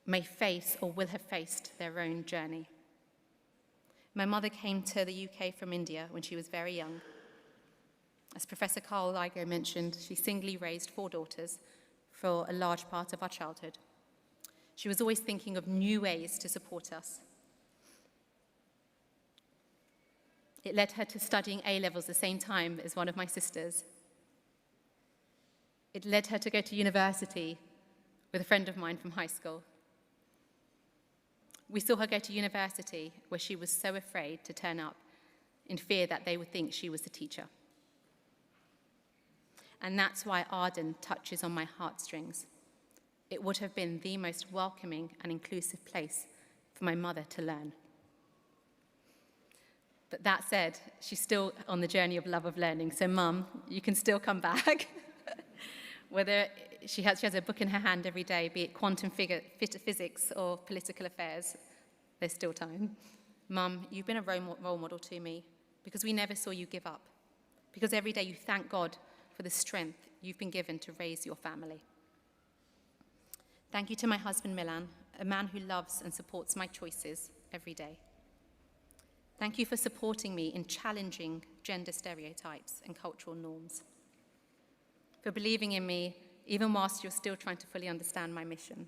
may face or will have faced their own journey. My mother came to the UK from India when she was very young. As Professor Carl Ligo mentioned, she singly raised 4 daughters for a large part of our childhood. She was always thinking of new ways to support us. It led her to studying A-levels the same time as one of my sisters. It led her to go to university with a friend of mine from high school. We saw her go to university where she was so afraid to turn up in fear that they would think she was the teacher. And that's why Arden touches on my heartstrings. It would have been the most welcoming and inclusive place for my mother to learn. But that said, she's still on the journey of love of learning. So Mum, you can still come back. Whether she has a book in her hand every day, be it quantum physics or political affairs, there's still time. Mum, you've been a role model to me because we never saw you give up. Because every day you thank God for the strength you've been given to raise your family. Thank you to my husband, Milan, a man who loves and supports my choices every day. Thank you for supporting me in challenging gender stereotypes and cultural norms. For believing in me, even whilst you're still trying to fully understand my mission.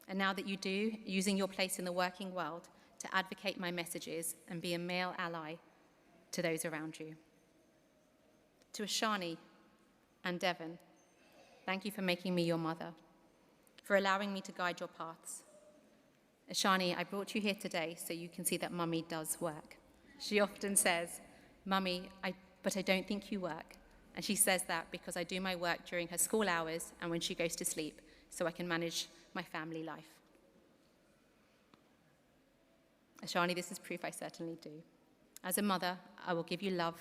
And now that you do, using your place in the working world to advocate my messages and be a male ally to those around you. To Ashani and Devon, thank you for making me your mother, for allowing me to guide your paths. Ashani, I brought you here today so you can see that Mummy does work. She often says, Mummy, but I don't think you work. And she says that because I do my work during her school hours and when she goes to sleep, so I can manage my family life. Ashani, this is proof I certainly do. As a mother, I will give you love,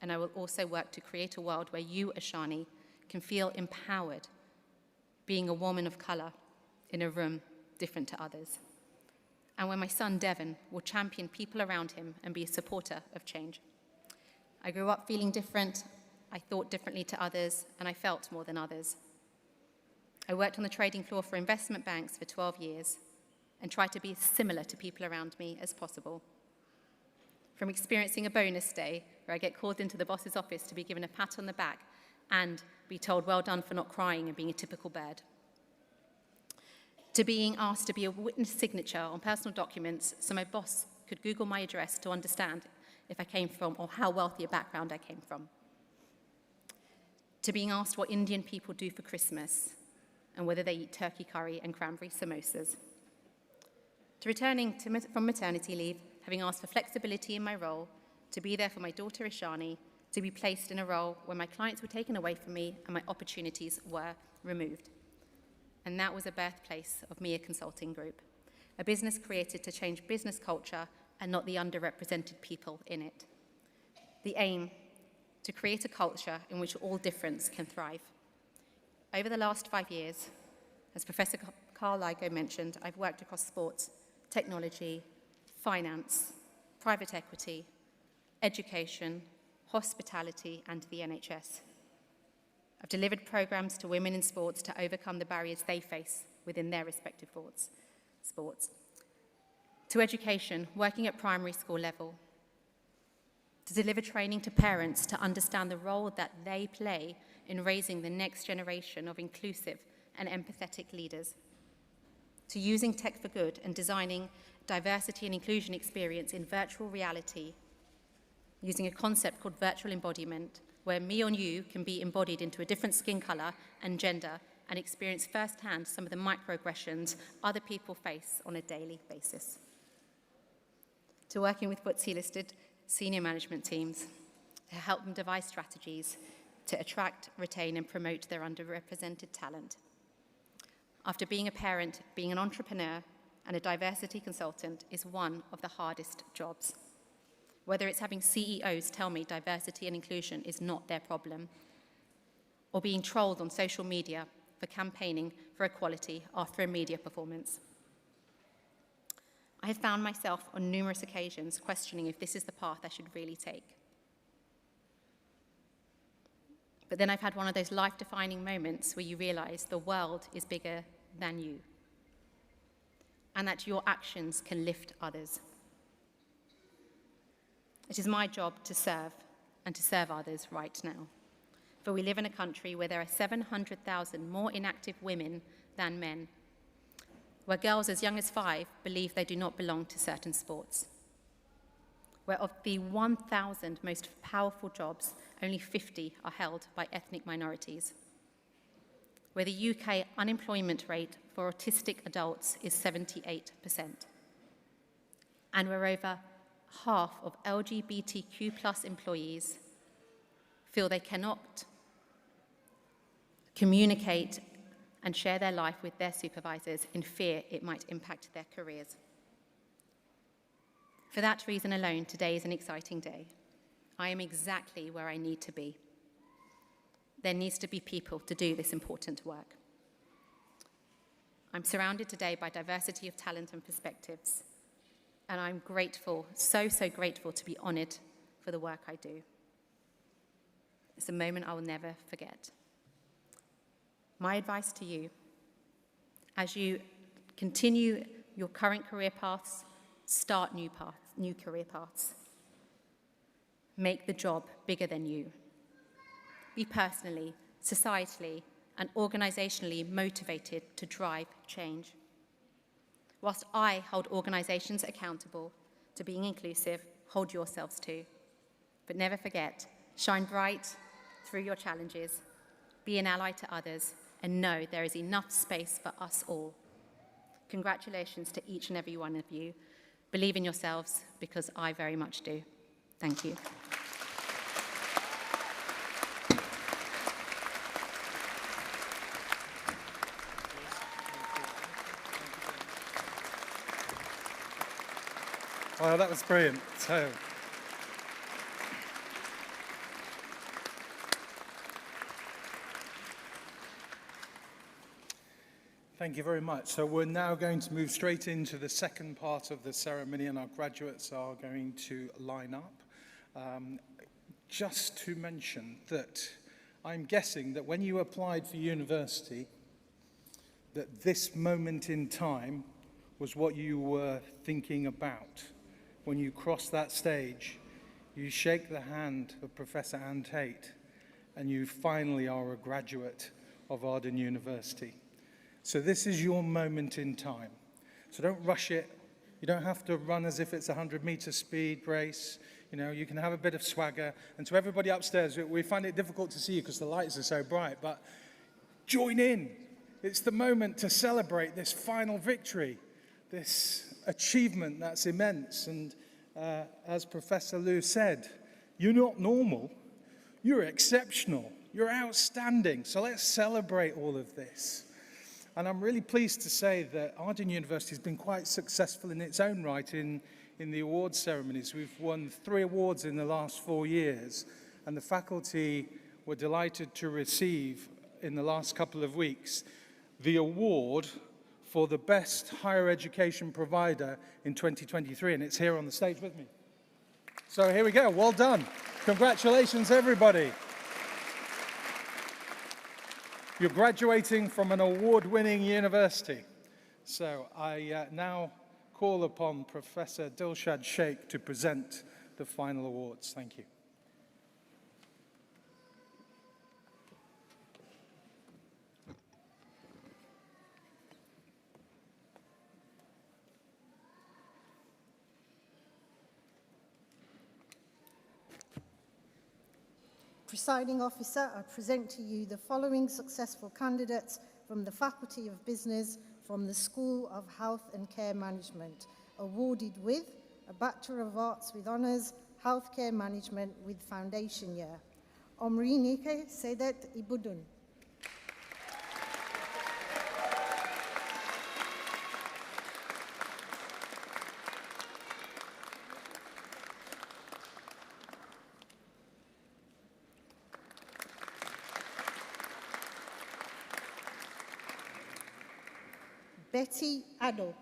and I will also work to create a world where you, Ashani, can feel empowered being a woman of colour in a room different to others. and where my son Devon will champion people around him and be a supporter of change. I grew up feeling different, I thought differently to others, and I felt more than others. I worked on the trading floor for investment banks for 12 years and tried to be as similar to people around me as possible. From experiencing a bonus day where I get called into the boss's office to be given a pat on the back and be told well done for not crying and being a typical bird, to being asked to be a witness signature on personal documents so my boss could Google my address to understand if I came from or how wealthy a background I came from, to being asked what Indian people do for Christmas and whether they eat turkey curry and cranberry samosas, to returning from maternity leave, having asked for flexibility in my role, to be there for my daughter Ishani, to be placed in a role where my clients were taken away from me and my opportunities were removed. And that was a birthplace of Mia Consulting Group, a business created to change business culture and not the underrepresented people in it. The aim, to create a culture in which all difference can thrive. Over the last 5 years, as Professor Carl Ligo mentioned, I've worked across sports, technology, finance, private equity, education, hospitality, and the NHS. I've delivered programs to women in sports to overcome the barriers they face within their respective sports. To education, working at primary school level. To deliver training to parents to understand the role that they play in raising the next generation of inclusive and empathetic leaders. To using tech for good and designing diversity and inclusion experience in virtual reality, using a concept called virtual embodiment, where me or you can be embodied into a different skin color and gender and experience firsthand some of the microaggressions other people face on a daily basis. To working with FTSE-listed senior management teams to help them devise strategies to attract, retain, and promote their underrepresented talent. After being a parent, being an entrepreneur and a diversity consultant is one of the hardest jobs. Whether it's having CEOs tell me diversity and inclusion is not their problem, or being trolled on social media for campaigning for equality after a media performance. I have found myself on numerous occasions questioning if this is the path I should really take. But then I've had one of those life-defining moments where you realize the world is bigger than you, and that your actions can lift others. It is my job to serve, and to serve others right now. For we live in a country where there are 700,000 more inactive women than men, where girls as young as 5 believe they do not belong to certain sports, where of the 1,000 most powerful jobs, only 50 are held by ethnic minorities, where the UK unemployment rate for autistic adults is 78%, and where over half of LGBTQ+ employees feel they cannot communicate and share their life with their supervisors in fear it might impact their careers. For that reason alone, today is an exciting day. I am exactly where I need to be. There needs to be people to do this important work. I'm surrounded today by diversity of talent and perspectives, and I'm grateful, so grateful to be honored for the work I do. It's a moment I will never forget. My advice to you, as you continue your current career paths, start new career paths. Make the job bigger than you. Be personally, societally, and organizationally motivated to drive change. Whilst I hold organizations accountable to being inclusive, hold yourselves to. But never forget, shine bright through your challenges, be an ally to others, and know there is enough space for us all. Congratulations to each and every one of you. Believe in yourselves, because I very much do. Thank you. Well, that was brilliant. So, Thank you very much. So we're now going to move straight into the second part of the ceremony, and our graduates are going to line up. Just to mention that I'm guessing that when you applied for university, that this moment in time was what you were thinking about. When you cross that stage, you shake the hand of Professor Anne Tate, and you finally are a graduate of Arden University. So this is your moment in time. So don't rush it. You don't have to run as if it's a 100-meter speed race. You know, you can have a bit of swagger. And to everybody upstairs, we find it difficult to see you because the lights are so bright, but join in. It's the moment to celebrate this final victory, this achievement that's immense. And as Professor Liu said, you're not normal, you're exceptional, you're outstanding. So let's celebrate all of this. And I'm really pleased to say that Arden University has been quite successful in its own right in the awards ceremonies. We've won 3 awards in the last 4 years, and the faculty were delighted to receive, in the last couple of weeks, the award for the best higher education provider in 2023, and it's here on the stage with me. So here we go, well done. Congratulations, everybody. You're graduating from an award-winning university. So I now call upon Professor Dilshad Sheikh to present the final awards. Thank you. Presiding Officer, I present to you the following successful candidates from the Faculty of Business from the School of Health and Care Management, awarded with a Bachelor of Arts with Honours, Healthcare Management with Foundation Year. Omrinike Sedet Ibudun. Betty Addo.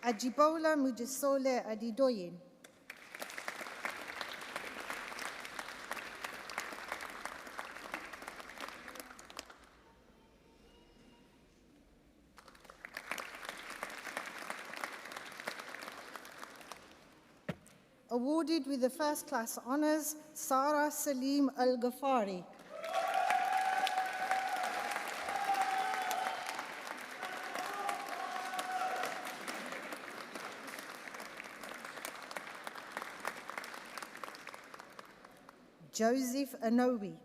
Ajibola Mujisole Adidoyin. Awarded with the first class honours, Sarah Salim Al-Ghafari. Joseph Anobi.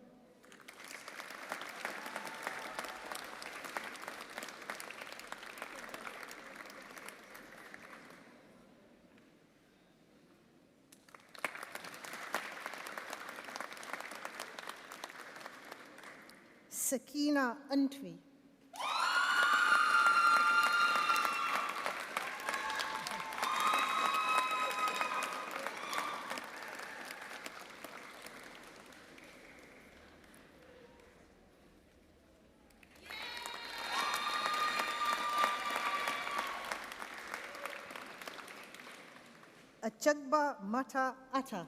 Sakina Antwi. Achagba Mata Ata.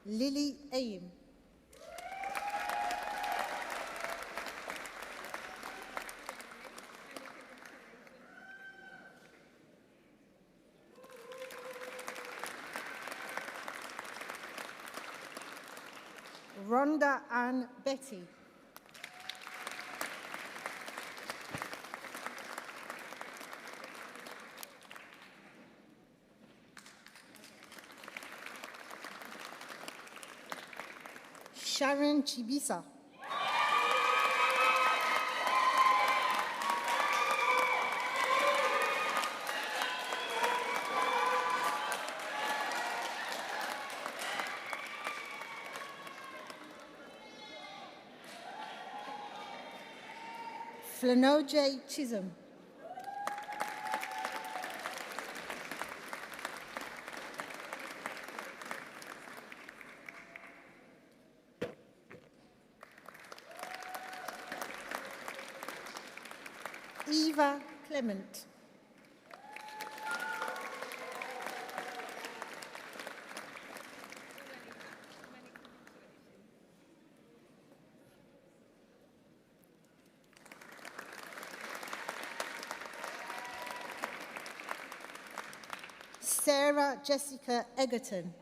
Lily Aim. Rhonda Ann Betty. Sharon Chibisa. Flanoje Chisholm. Eva Clement. Sarah Jessica Egerton.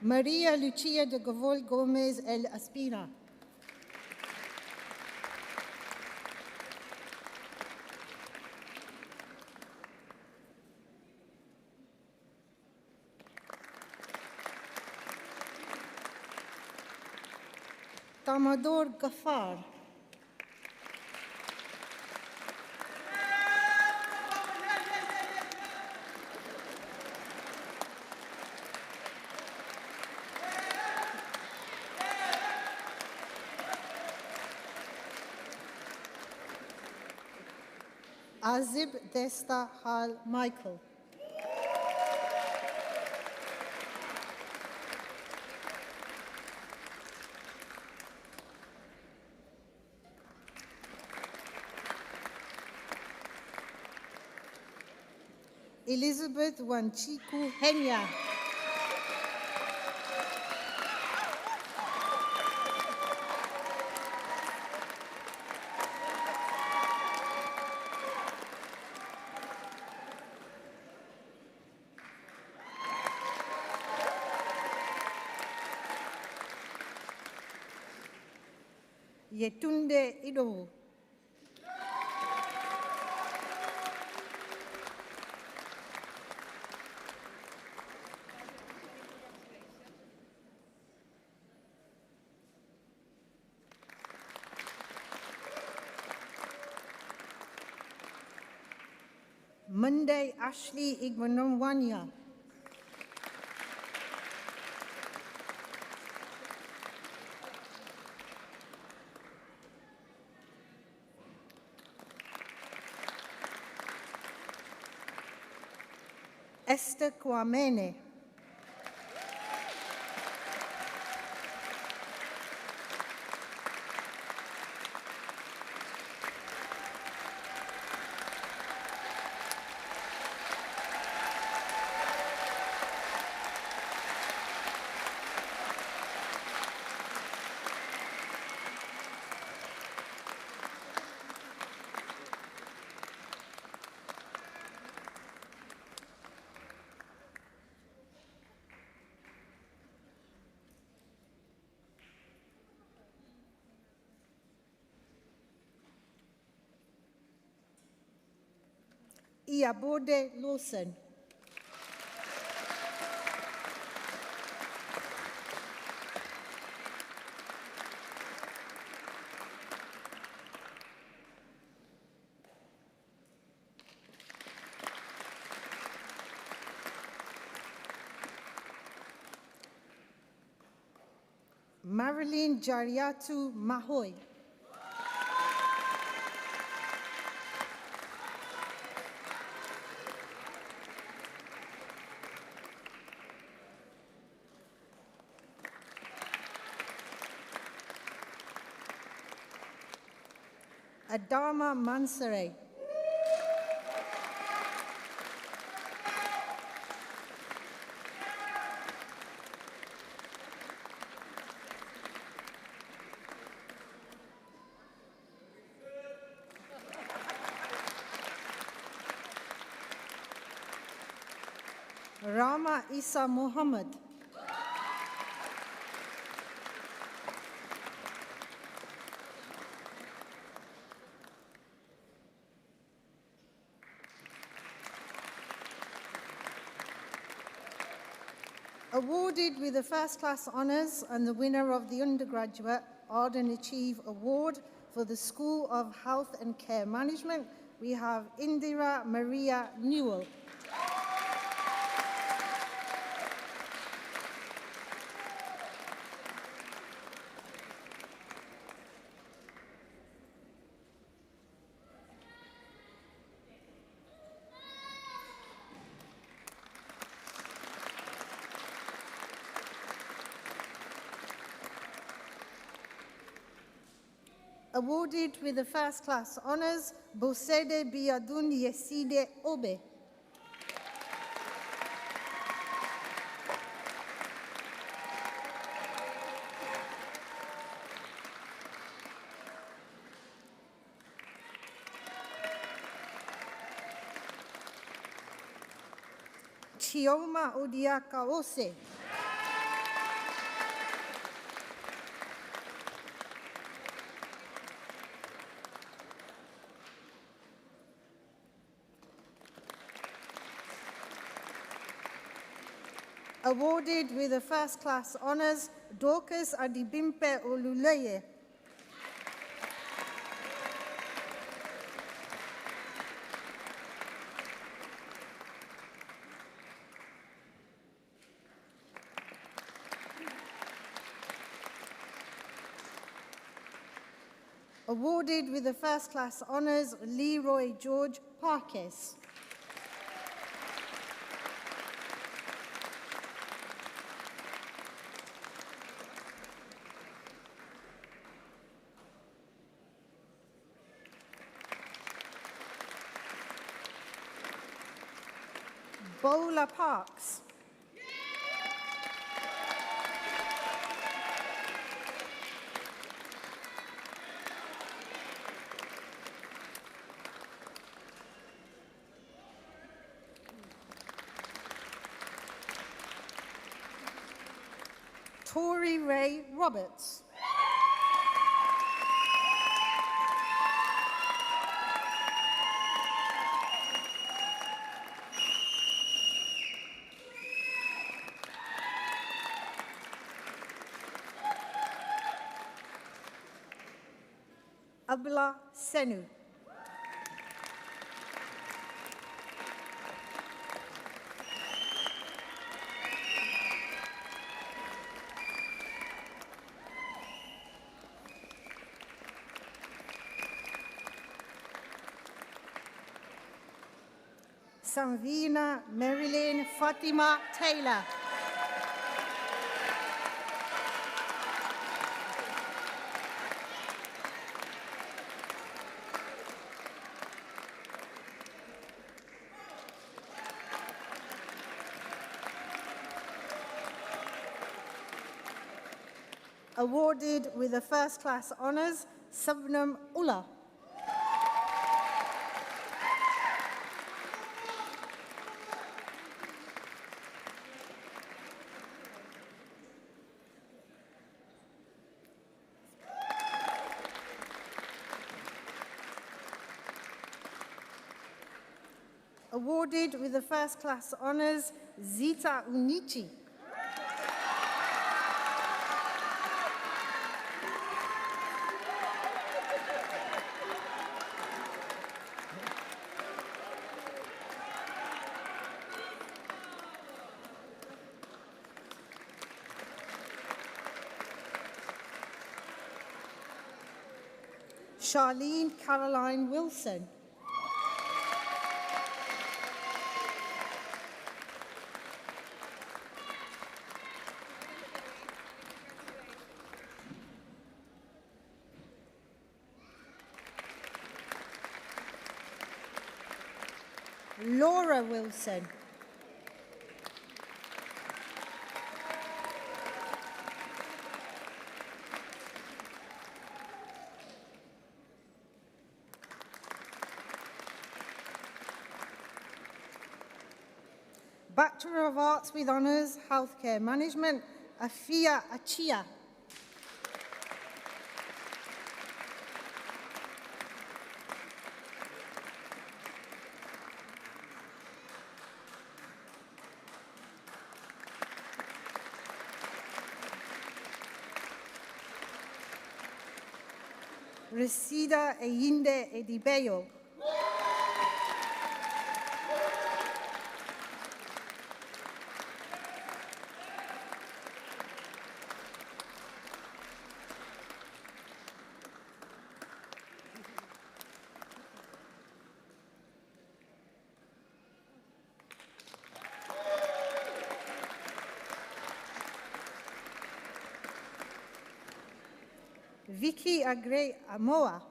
Maria Lucia de Gavol Gomez El Espina. Tamador Gafar. Azib Desta Hal Michael. Elizabeth Wanchiku Henya. Yetunde Ido. Monday Ashley Igmanomwania. Esther Kwamene. Iabode Lawson. Marilyn Jariatu Mahoy. Adama Mansare. Rama Isa Muhammad. Awarded with the first class honours and the winner of the undergraduate Arden Achieve Award for the School of Health and Care Management we have Indira Maria Newell. Awarded with the first class honours, Bosede Biadun Yeside Obe. Chioma Odiaka Ose. Awarded with the first class honours, Dorcas Adibimpe Oluleye. Awarded with the first class honours, Leroy George Parkes. Bola Parks. Tori Ray Roberts. Abla Senu. Samvina Marilyn Fatima Taylor. Awarded with the first class honours, Subnam Ullah. Awarded with the first class honours, Zita Unichi. Charlene Caroline Wilson. Laura Wilson. Bachelor of Arts with Honours, Healthcare Management, Afia Achia. Resida Eyinde Edibeyo. Vicky Agre Amoa.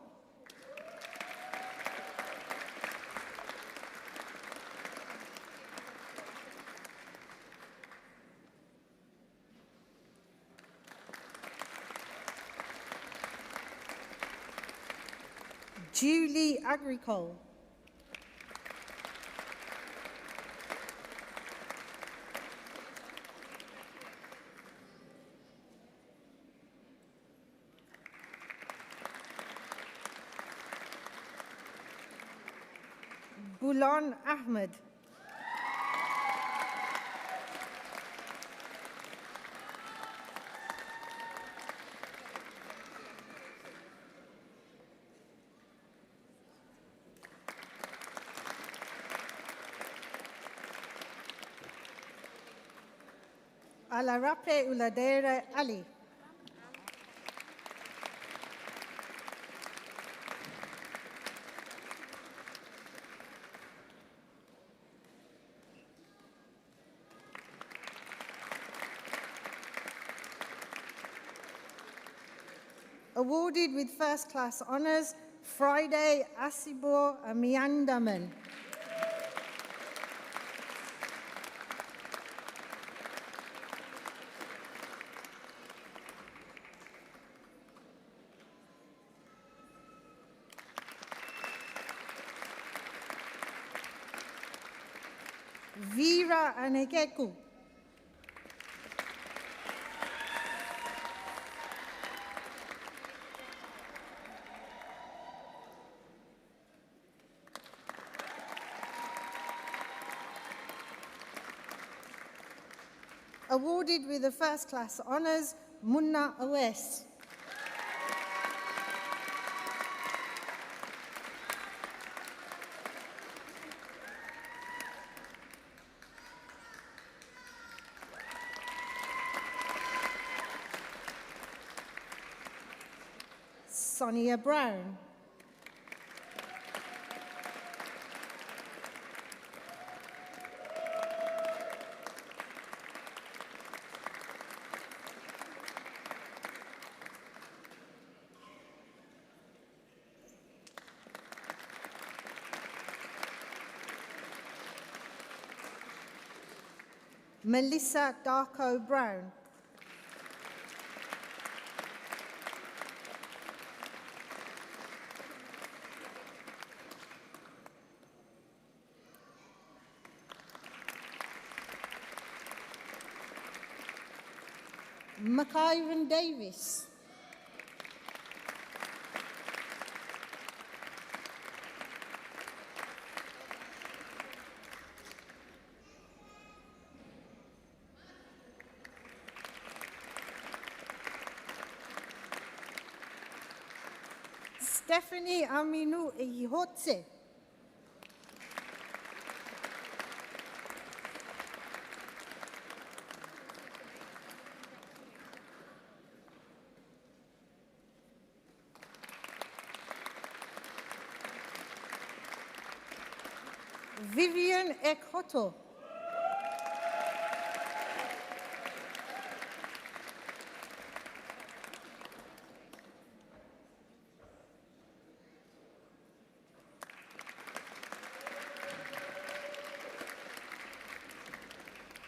Julie Agricole. Bulan Ahmed. Alarape Uladere Ali. Awarded with first class honours, Friday Asibor Amiandaman. Vera Anekeku. Awarded with the first class honours, Munna Awes. Sonia Brown. Melissa Darko Brown. McIvan Davis. Stephanie Aminu Ihotse. Vivian Ekhoto.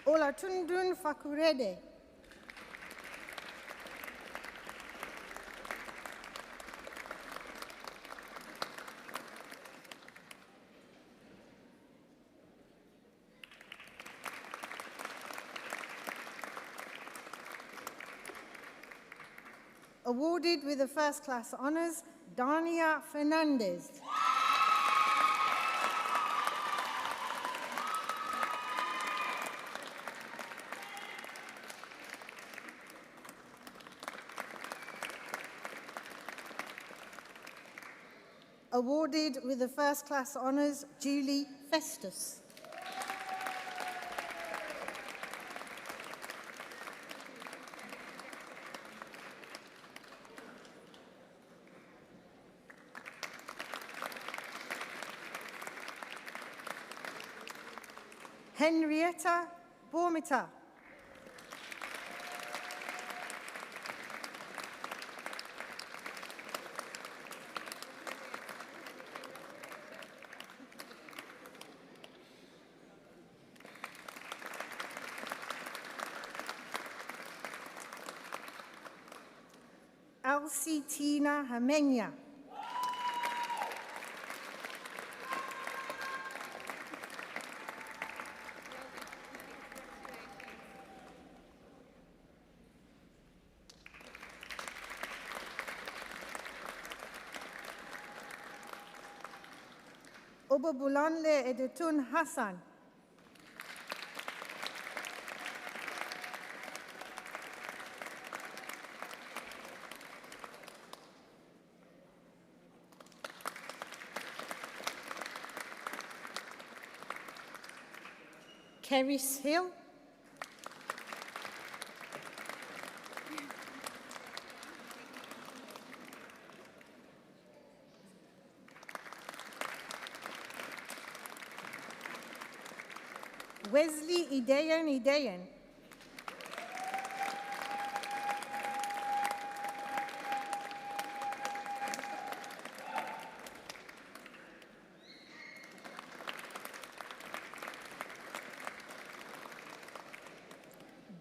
Olatundun Fakurede. Awarded with the first class honours, Dania Fernandez. Awarded with the first class honours, Julie Festus. Henrietta Bormita. Elsie Tina Hamenya. Obabulanle Edetun Hassan. Keris Hill. Wesley Ideyan.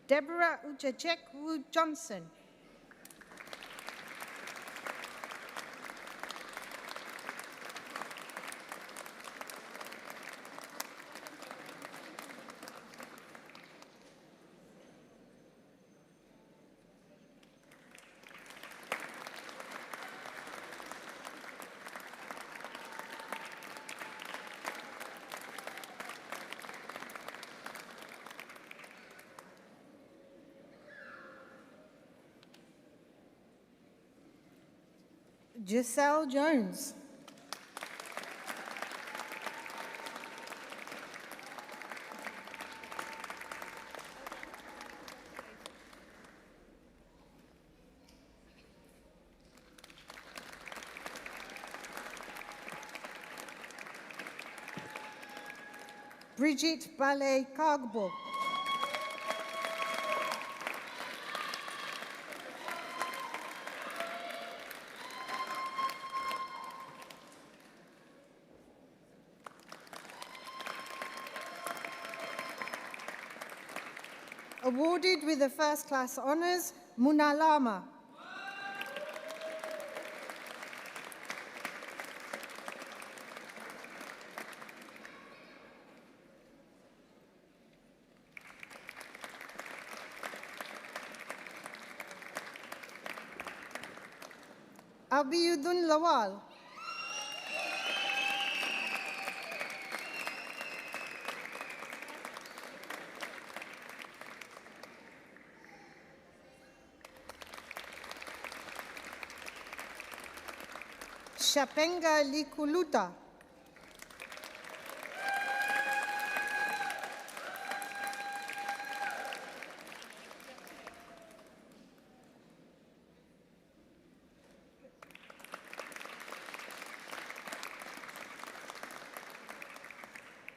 Deborah Ujajekwu Johnson. Giselle Jones. Bridget Ballet Kagbo. Awarded with the first class honours, Muna Lama. Abiyudun Lawal. Shapenga Likuluta.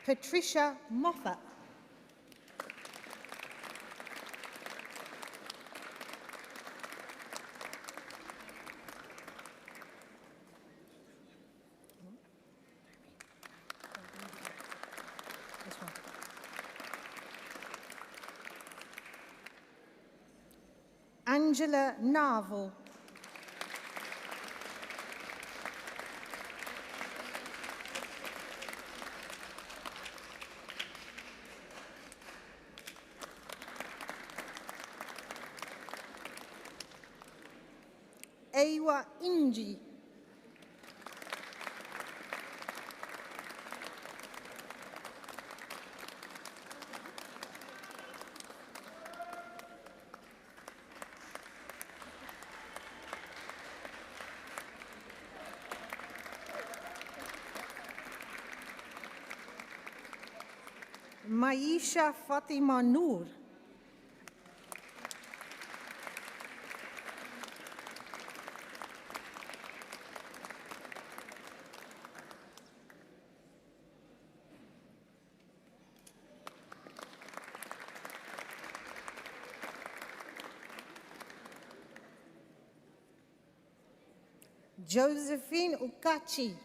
Patricia Moffat. Angela Narvel. Ewa Inji. Maisha Fatima Noor. Josephine Ukachi.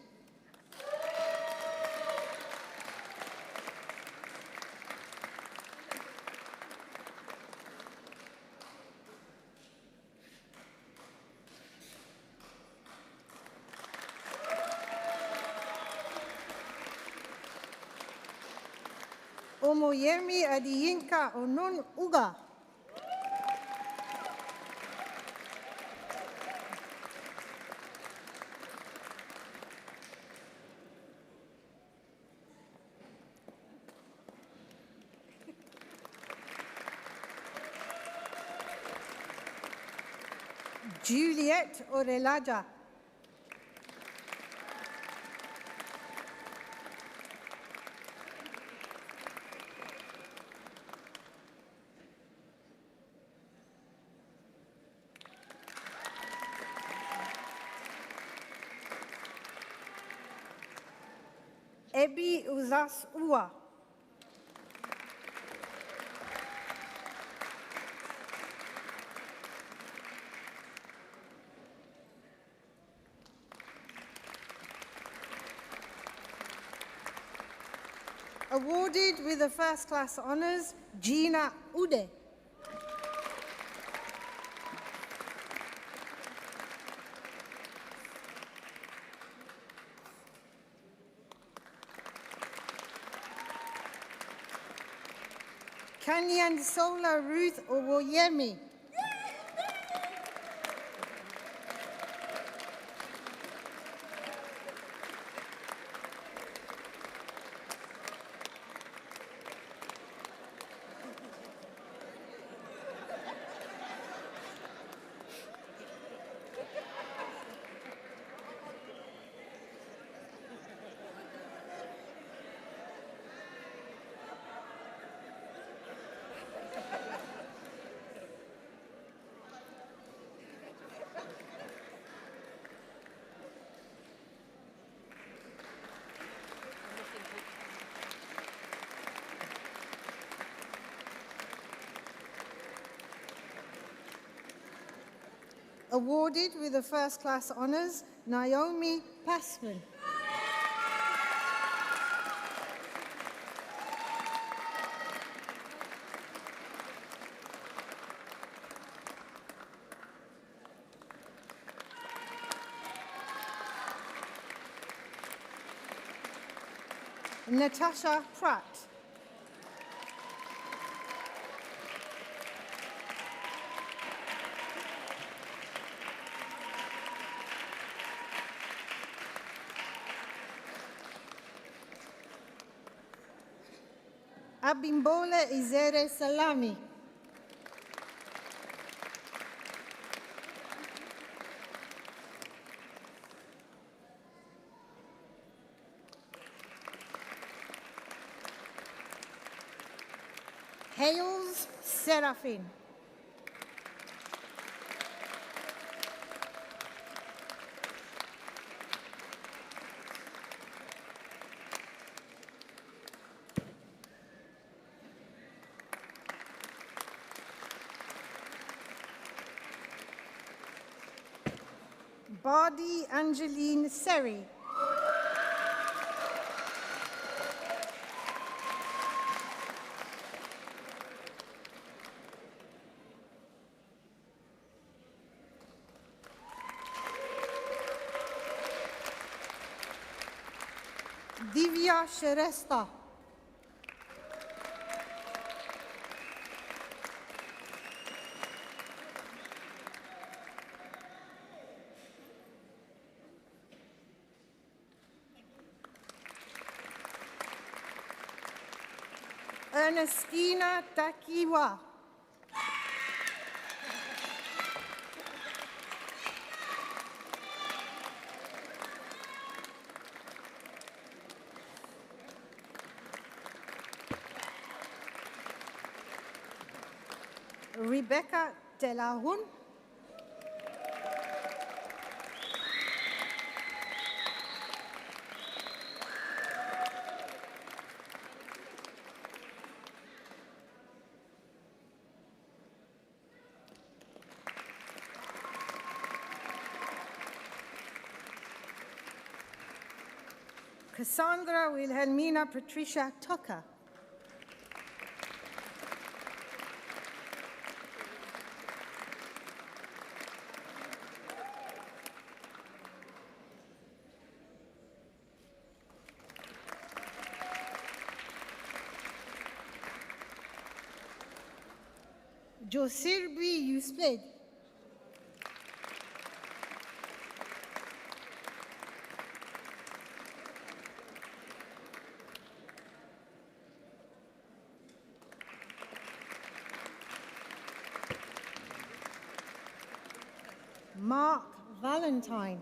Omoyemi Adiyinka Onon Uga. Juliet Orelaja. Ebi Uzas Ua. Awarded with the first class honours, Gina Ude. Kanyan Sola Ruth Owoyemi. Awarded with the first class honours, Naomi Passman. Natasha Pratt. Abimbola Izere Salami. Hales Serafin. Bardi Angeline Seri. Divya Shrestha. Ernestina Takiwa. Rebecca Delahun. Cassandra Wilhelmina Patricia Tucker. Josirbi Yusped. Mark Valentine.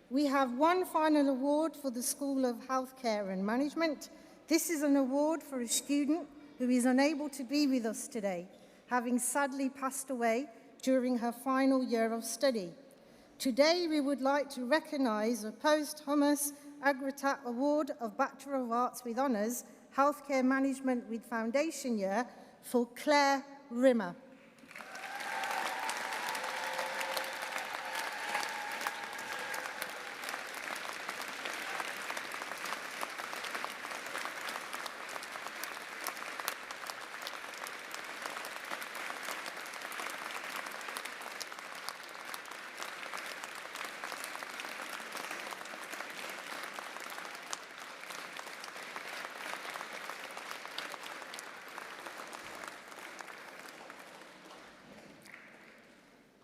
We have one final award for the School of Healthcare and Management. This is an award for a student who is unable to be with us today, having sadly passed away during her final year of study. Today, we would like to recognise a posthumous Agritat Award of Bachelor of Arts with Honours, Healthcare Management with Foundation Year for Claire Rimmer.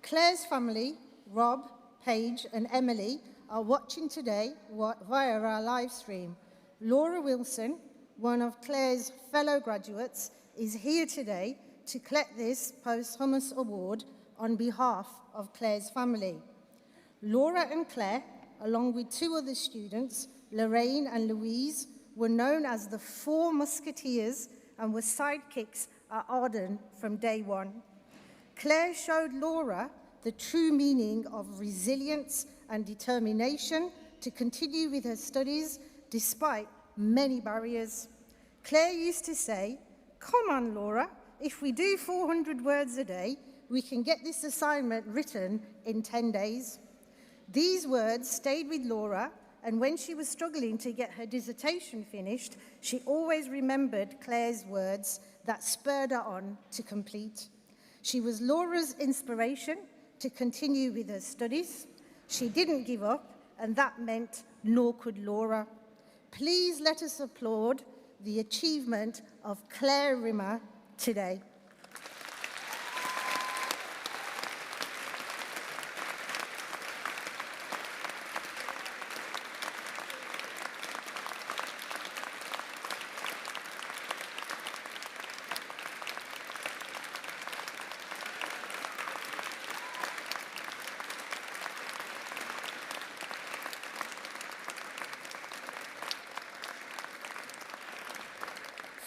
Claire's family, Rob, Paige and Emily, are watching today via our live stream. Laura Wilson, one of Claire's fellow graduates, is here today to collect this posthumous award on behalf of Claire's family. Laura and Claire, along with two other students, Lorraine and Louise, were known as the Four Musketeers and were sidekicks at Arden from day one. Claire showed Laura the true meaning of resilience and determination to continue with her studies despite many barriers. Claire used to say, "Come on, Laura, if we do 400 words a day, we can get this assignment written in 10 days. These words stayed with Laura, and when she was struggling to get her dissertation finished, she always remembered Claire's words that spurred her on to complete. She was Laura's inspiration to continue with her studies. She didn't give up, and that meant nor could Laura. Please let us applaud the achievement of Claire Rimmer today.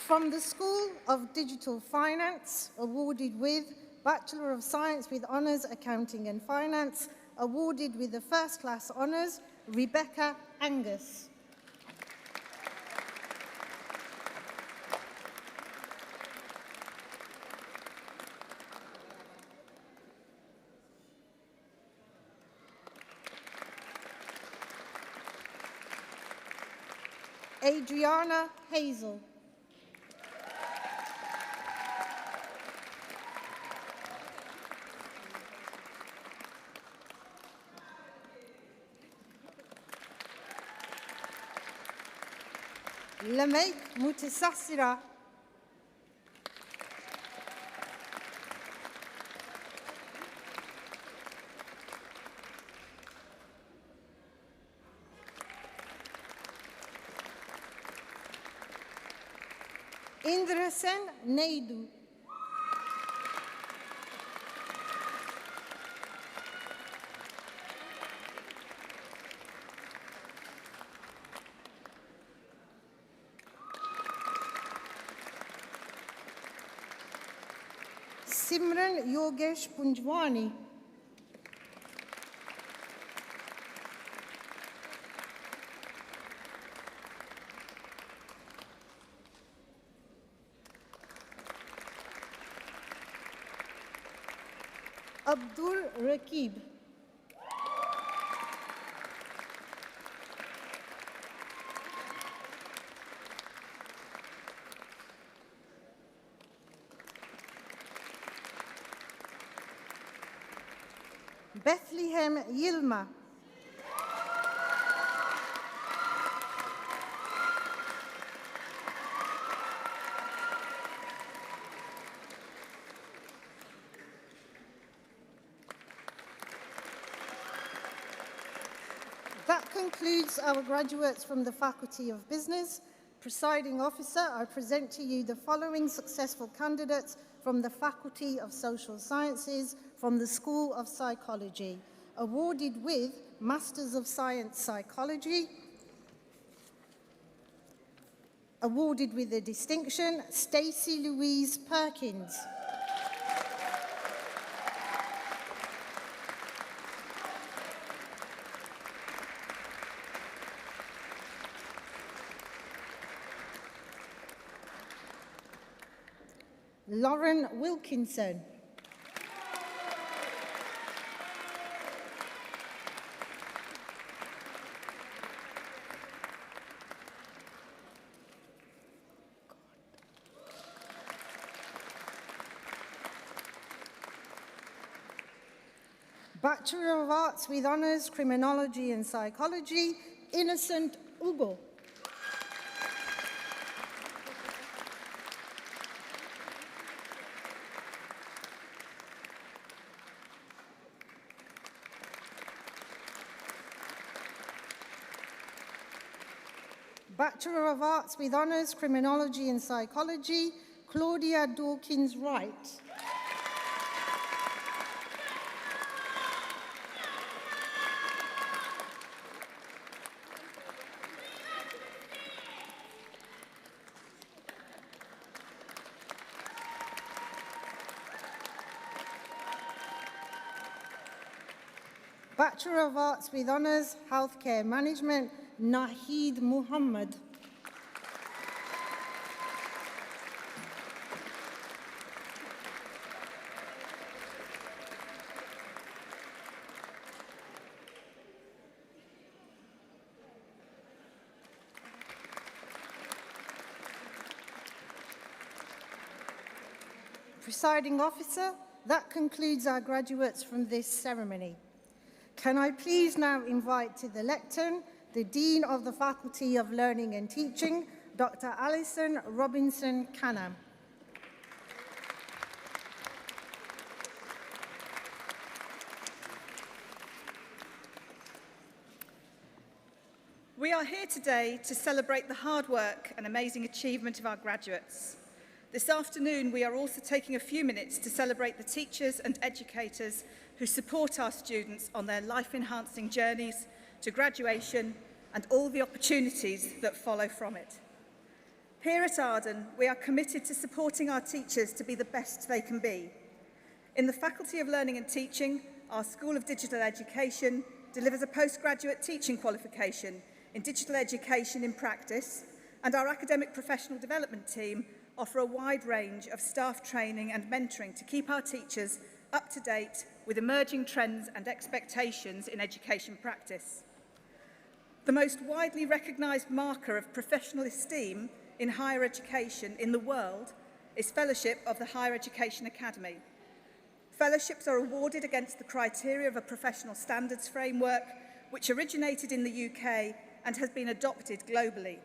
From the School of Digital Finance, awarded with Bachelor of Science with Honours Accounting and Finance, awarded with the First Class Honours, Rebecca Angus. Adriana Hazel. Lamek Mutasassira. Indrasen Naidu. Simran Yogesh Punjwani. Abdul Rakib. Bethlehem Yilma. That concludes our graduates from the Faculty of Business. Presiding Officer, I present to you the following successful candidates from the Faculty of Social Sciences from the School of Psychology, awarded with Masters of Science Psychology, awarded with a distinction, Stacey Louise Perkins. Lauren Wilkinson. Bachelor of Arts with Honours, Criminology and Psychology, Innocent Ugo. Bachelor of Arts with Honours, Criminology and Psychology, Claudia Dawkins Wright. Bachelor of Arts with Honours, Healthcare Management, Nahid Muhammad. Presiding Officer, that concludes our graduates from this ceremony. Can I please now invite to the lectern the Dean of the Faculty of Learning and Teaching, Dr. Alison Robinson Canham. We are here today to celebrate the hard work and amazing achievement of our graduates. This afternoon, we are also taking a few minutes to celebrate the teachers and educators who support our students on their life-enhancing journeys to graduation and all the opportunities that follow from it. Here at Arden, we are committed to supporting our teachers to be the best they can be. In the Faculty of Learning and Teaching, our School of Digital Education delivers a postgraduate teaching qualification in digital education in practice, and our academic professional development team offer a wide range of staff training and mentoring to keep our teachers up to date with emerging trends and expectations in education practice. The most widely recognised marker of professional esteem in higher education in the world is Fellowship of the Higher Education Academy. Fellowships are awarded against the criteria of a professional standards framework which originated in the UK and has been adopted globally.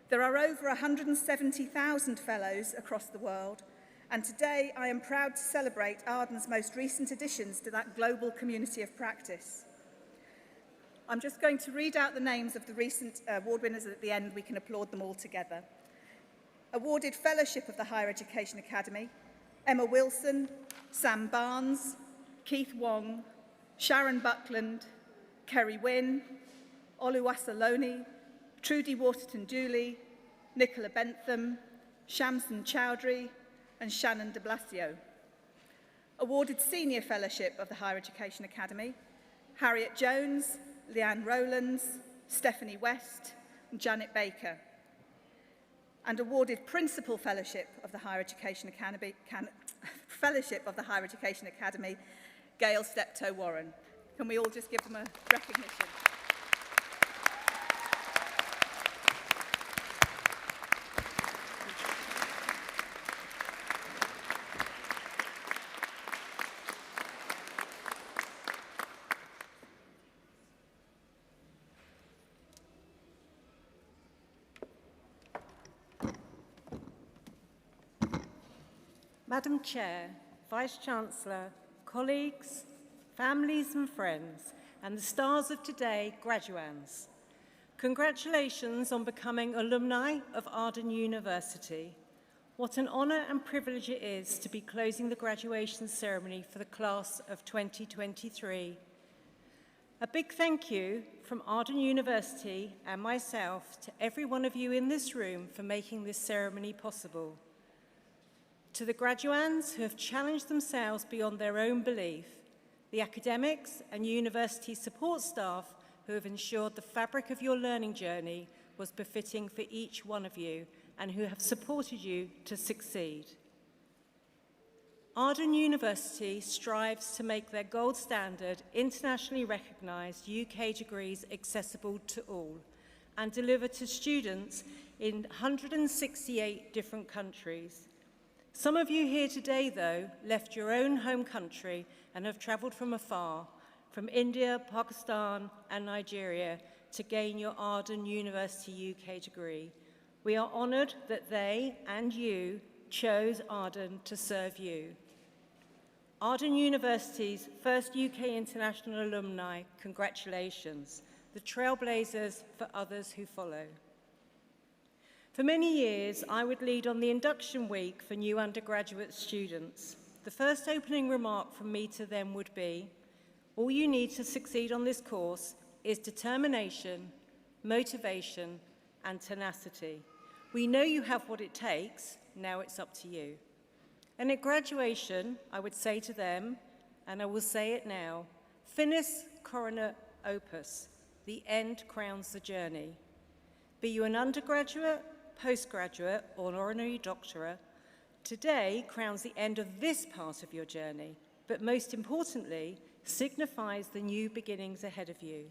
There are over 170,000 fellows across the world, and today I am proud to celebrate Arden's most recent additions to that global community of practice. I'm just going to read out the names of the recent award winners, and at the end we can applaud them all together. Awarded Fellowship of the Higher Education Academy, Emma Wilson, Sam Barnes, Keith Wong, Sharon Buckland, Kerry Wynne, Oluwasa Loney, Trudy Waterton-Dooley, Nicola Bentham, Shamsun Chowdhury, and Shannon de Blasio. Awarded Senior Fellowship of the Higher Education Academy, Harriet Jones, Leanne Rowlands, Stephanie West, and Janet Baker. And awarded Principal Fellowship of the Higher Education Academy, Gail Steptoe-Warren. Can we all just give them a recognition? Madam Chair, Vice-Chancellor, colleagues, families and friends, and the stars of today, graduands. Congratulations on becoming alumni of Arden University. What an honour and privilege it is to be closing the graduation ceremony for the class of 2023. A big thank you from Arden University and myself to every one of you in this room for making this ceremony possible. To the graduands who have challenged themselves beyond their own belief, the academics and university support staff who have ensured the fabric of your learning journey was befitting for each one of you and who have supported you to succeed. Arden University strives to make their gold standard, internationally recognised UK degrees accessible to all and deliver to students in 168 different countries. Some of you here today, though, left your own home country and have travelled from afar, from India, Pakistan and Nigeria, to gain your Arden University UK degree. We are honoured that they and you chose Arden to serve you. Arden University's first UK international alumni, congratulations, the trailblazers for others who follow. For many years, I would lead on the induction week for new undergraduate students. The first opening remark from me to them would be, all you need to succeed on this course is determination, motivation, and tenacity. We know you have what it takes, now it's up to you. And at graduation, I would say to them, and I will say it now, finis coronet opus, the end crowns the journey. Be you an undergraduate, postgraduate, or an honorary doctorate, today crowns the end of this part of your journey, but most importantly, signifies the new beginnings ahead of you.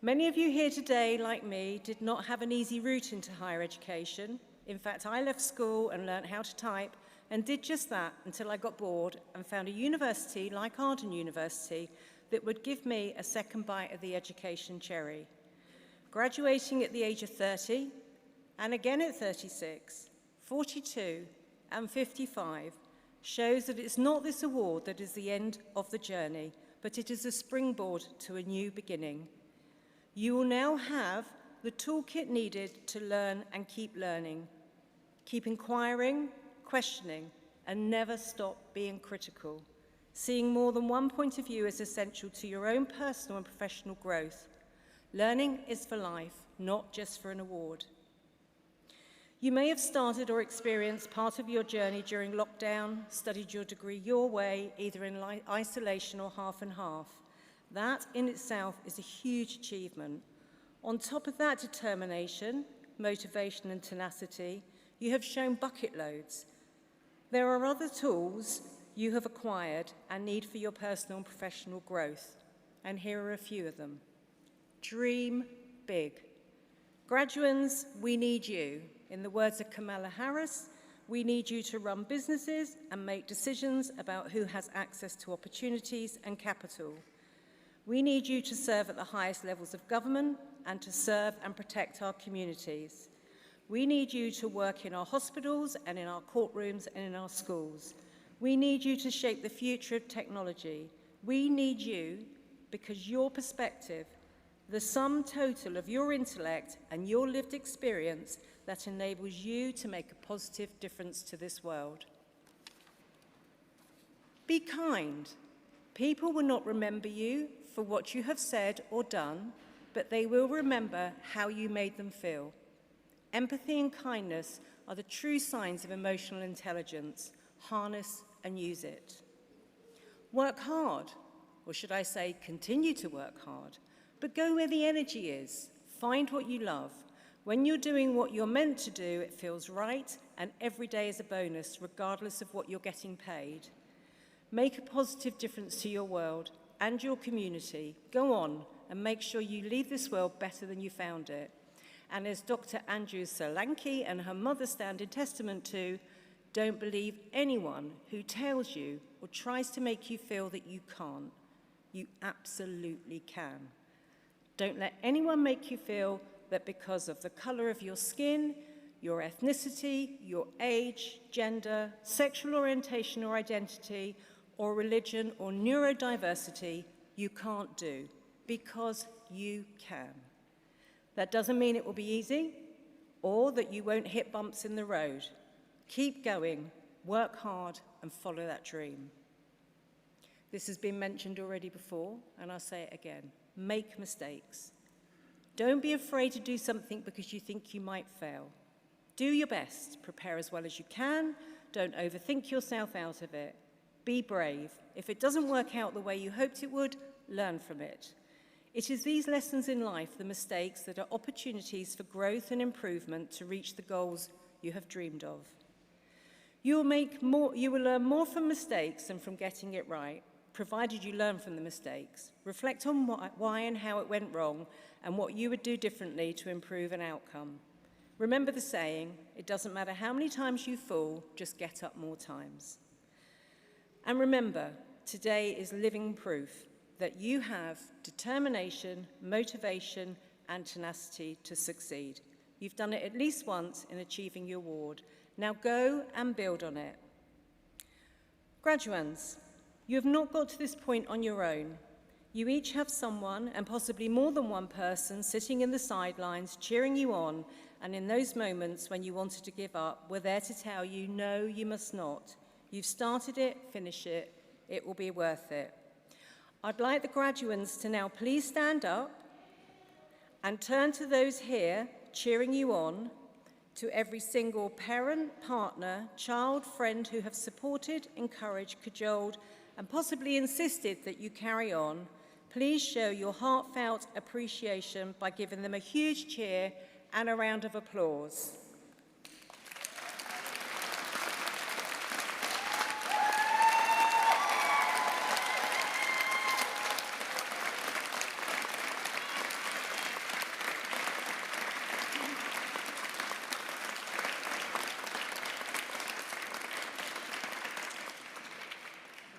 Many of you here today, like me, did not have an easy route into higher education. In fact, I left school and learnt how to type and did just that until I got bored and found a university like Arden University that would give me a second bite of the education cherry. Graduating at the age of 30, and again at 36, 42, and 55 shows that it's not this award that is the end of the journey, but it is a springboard to a new beginning. You will now have the toolkit needed to learn and keep learning. Keep inquiring, questioning, and never stop being critical. Seeing more than one point of view is essential to your own personal and professional growth. Learning is for life, not just for an award. You may have started or experienced part of your journey during lockdown, studied your degree your way, either in isolation or half and half. That in itself is a huge achievement. On top of that determination, motivation and tenacity, you have shown bucket loads. There are other tools you have acquired and need for your personal and professional growth, and here are a few of them. Dream big. Graduands, we need you. In the words of Kamala Harris, we need you to run businesses and make decisions about who has access to opportunities and capital. We need you to serve at the highest levels of government and to serve and protect our communities. We need you to work in our hospitals and in our courtrooms and in our schools. We need you to shape the future of technology. We need you because your perspective, the sum total of your intellect and your lived experience that enables you to make a positive difference to this world. Be kind. People will not remember you for what you have said or done, but they will remember how you made them feel. Empathy and kindness are the true signs of emotional intelligence. Harness and use it. Work hard, or should I say continue to work hard, but go where the energy is. Find what you love. When you're doing what you're meant to do, it feels right, and every day is a bonus, regardless of what you're getting paid. Make a positive difference to your world and your community. Go on and make sure you leave this world better than you found it. And as Dr. Andrew Solanke and her mother stand in testament to, don't believe anyone who tells you or tries to make you feel that you can't. You absolutely can. Don't let anyone make you feel that because of the colour of your skin, your ethnicity, your age, gender, sexual orientation or identity, or religion or neurodiversity, you can't do, because you can. That doesn't mean it will be easy or that you won't hit bumps in the road. Keep going, work hard, and follow that dream. This has been mentioned already before, and I'll say it again. Make mistakes. Don't be afraid to do something because you think you might fail. Do your best. Prepare as well as you can. Don't overthink yourself out of it. Be brave. If it doesn't work out the way you hoped it would, learn from it. It is these lessons in life, the mistakes, that are opportunities for growth and improvement to reach the goals you have dreamed of. You will learn more from mistakes than from getting it right, provided you learn from the mistakes. Reflect on why and how it went wrong and what you would do differently to improve an outcome. Remember the saying, it doesn't matter how many times you fall, just get up more times. And remember, today is living proof that you have determination, motivation, and tenacity to succeed. You've done it at least once in achieving your award. Now go and build on it. Graduands, you have not got to this point on your own. You each have someone, and possibly more than one person, sitting in the sidelines, cheering you on, and in those moments when you wanted to give up, were there to tell you, no, you must not. You've started it, finish it. It will be worth it. I'd like the graduands to now please stand up and turn to those here cheering you on, to every single parent, partner, child, friend who have supported, encouraged, cajoled, and possibly insisted that you carry on. Please show your heartfelt appreciation by giving them a huge cheer and a round of applause.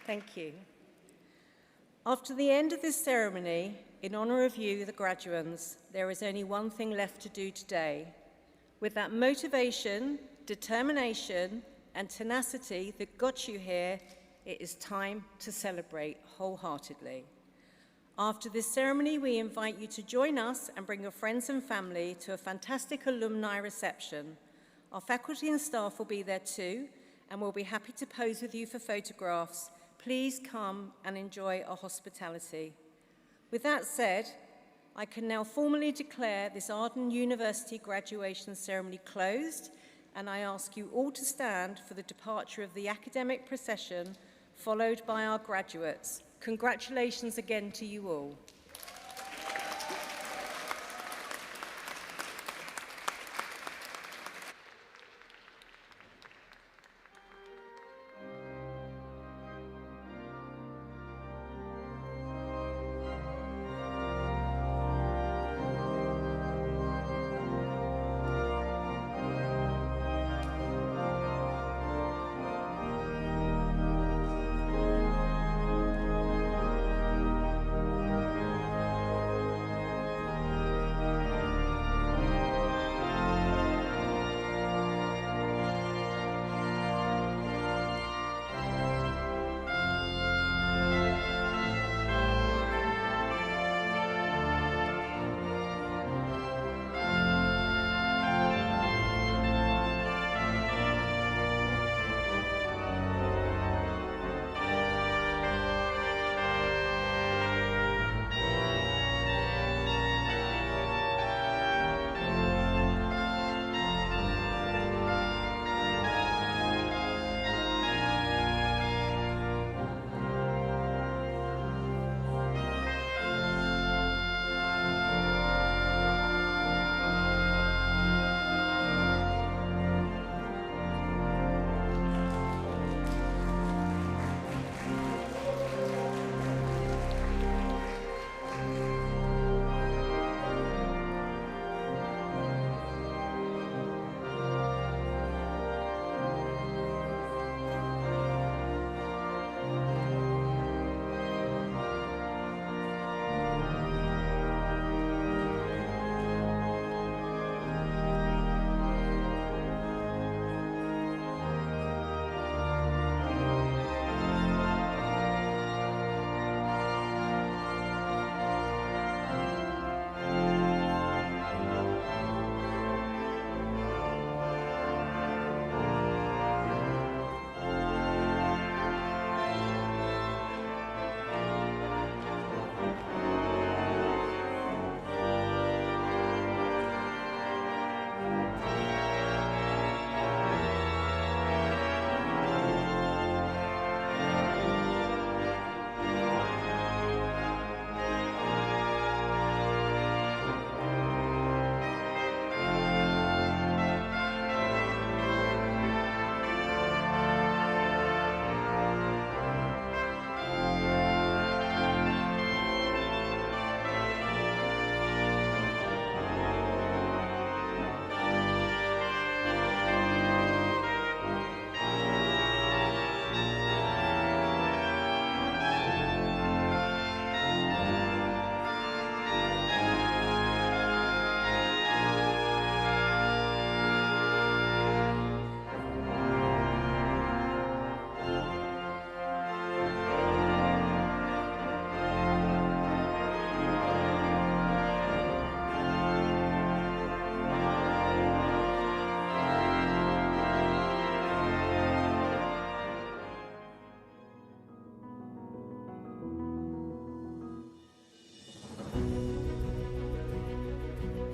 Thank you. After the end of this ceremony, in honour of you, the graduands, there is only one thing left to do today. With that motivation, determination, and tenacity that got you here, it is time to celebrate wholeheartedly. After this ceremony, we invite you to join us and bring your friends and family to a fantastic alumni reception. Our faculty and staff will be there too, and we'll be happy to pose with you for photographs. Please come and enjoy our hospitality. With that said, I can now formally declare this Arden University graduation ceremony closed, and I ask you all to stand for the departure of the academic procession, followed by our graduates. Congratulations again to you all.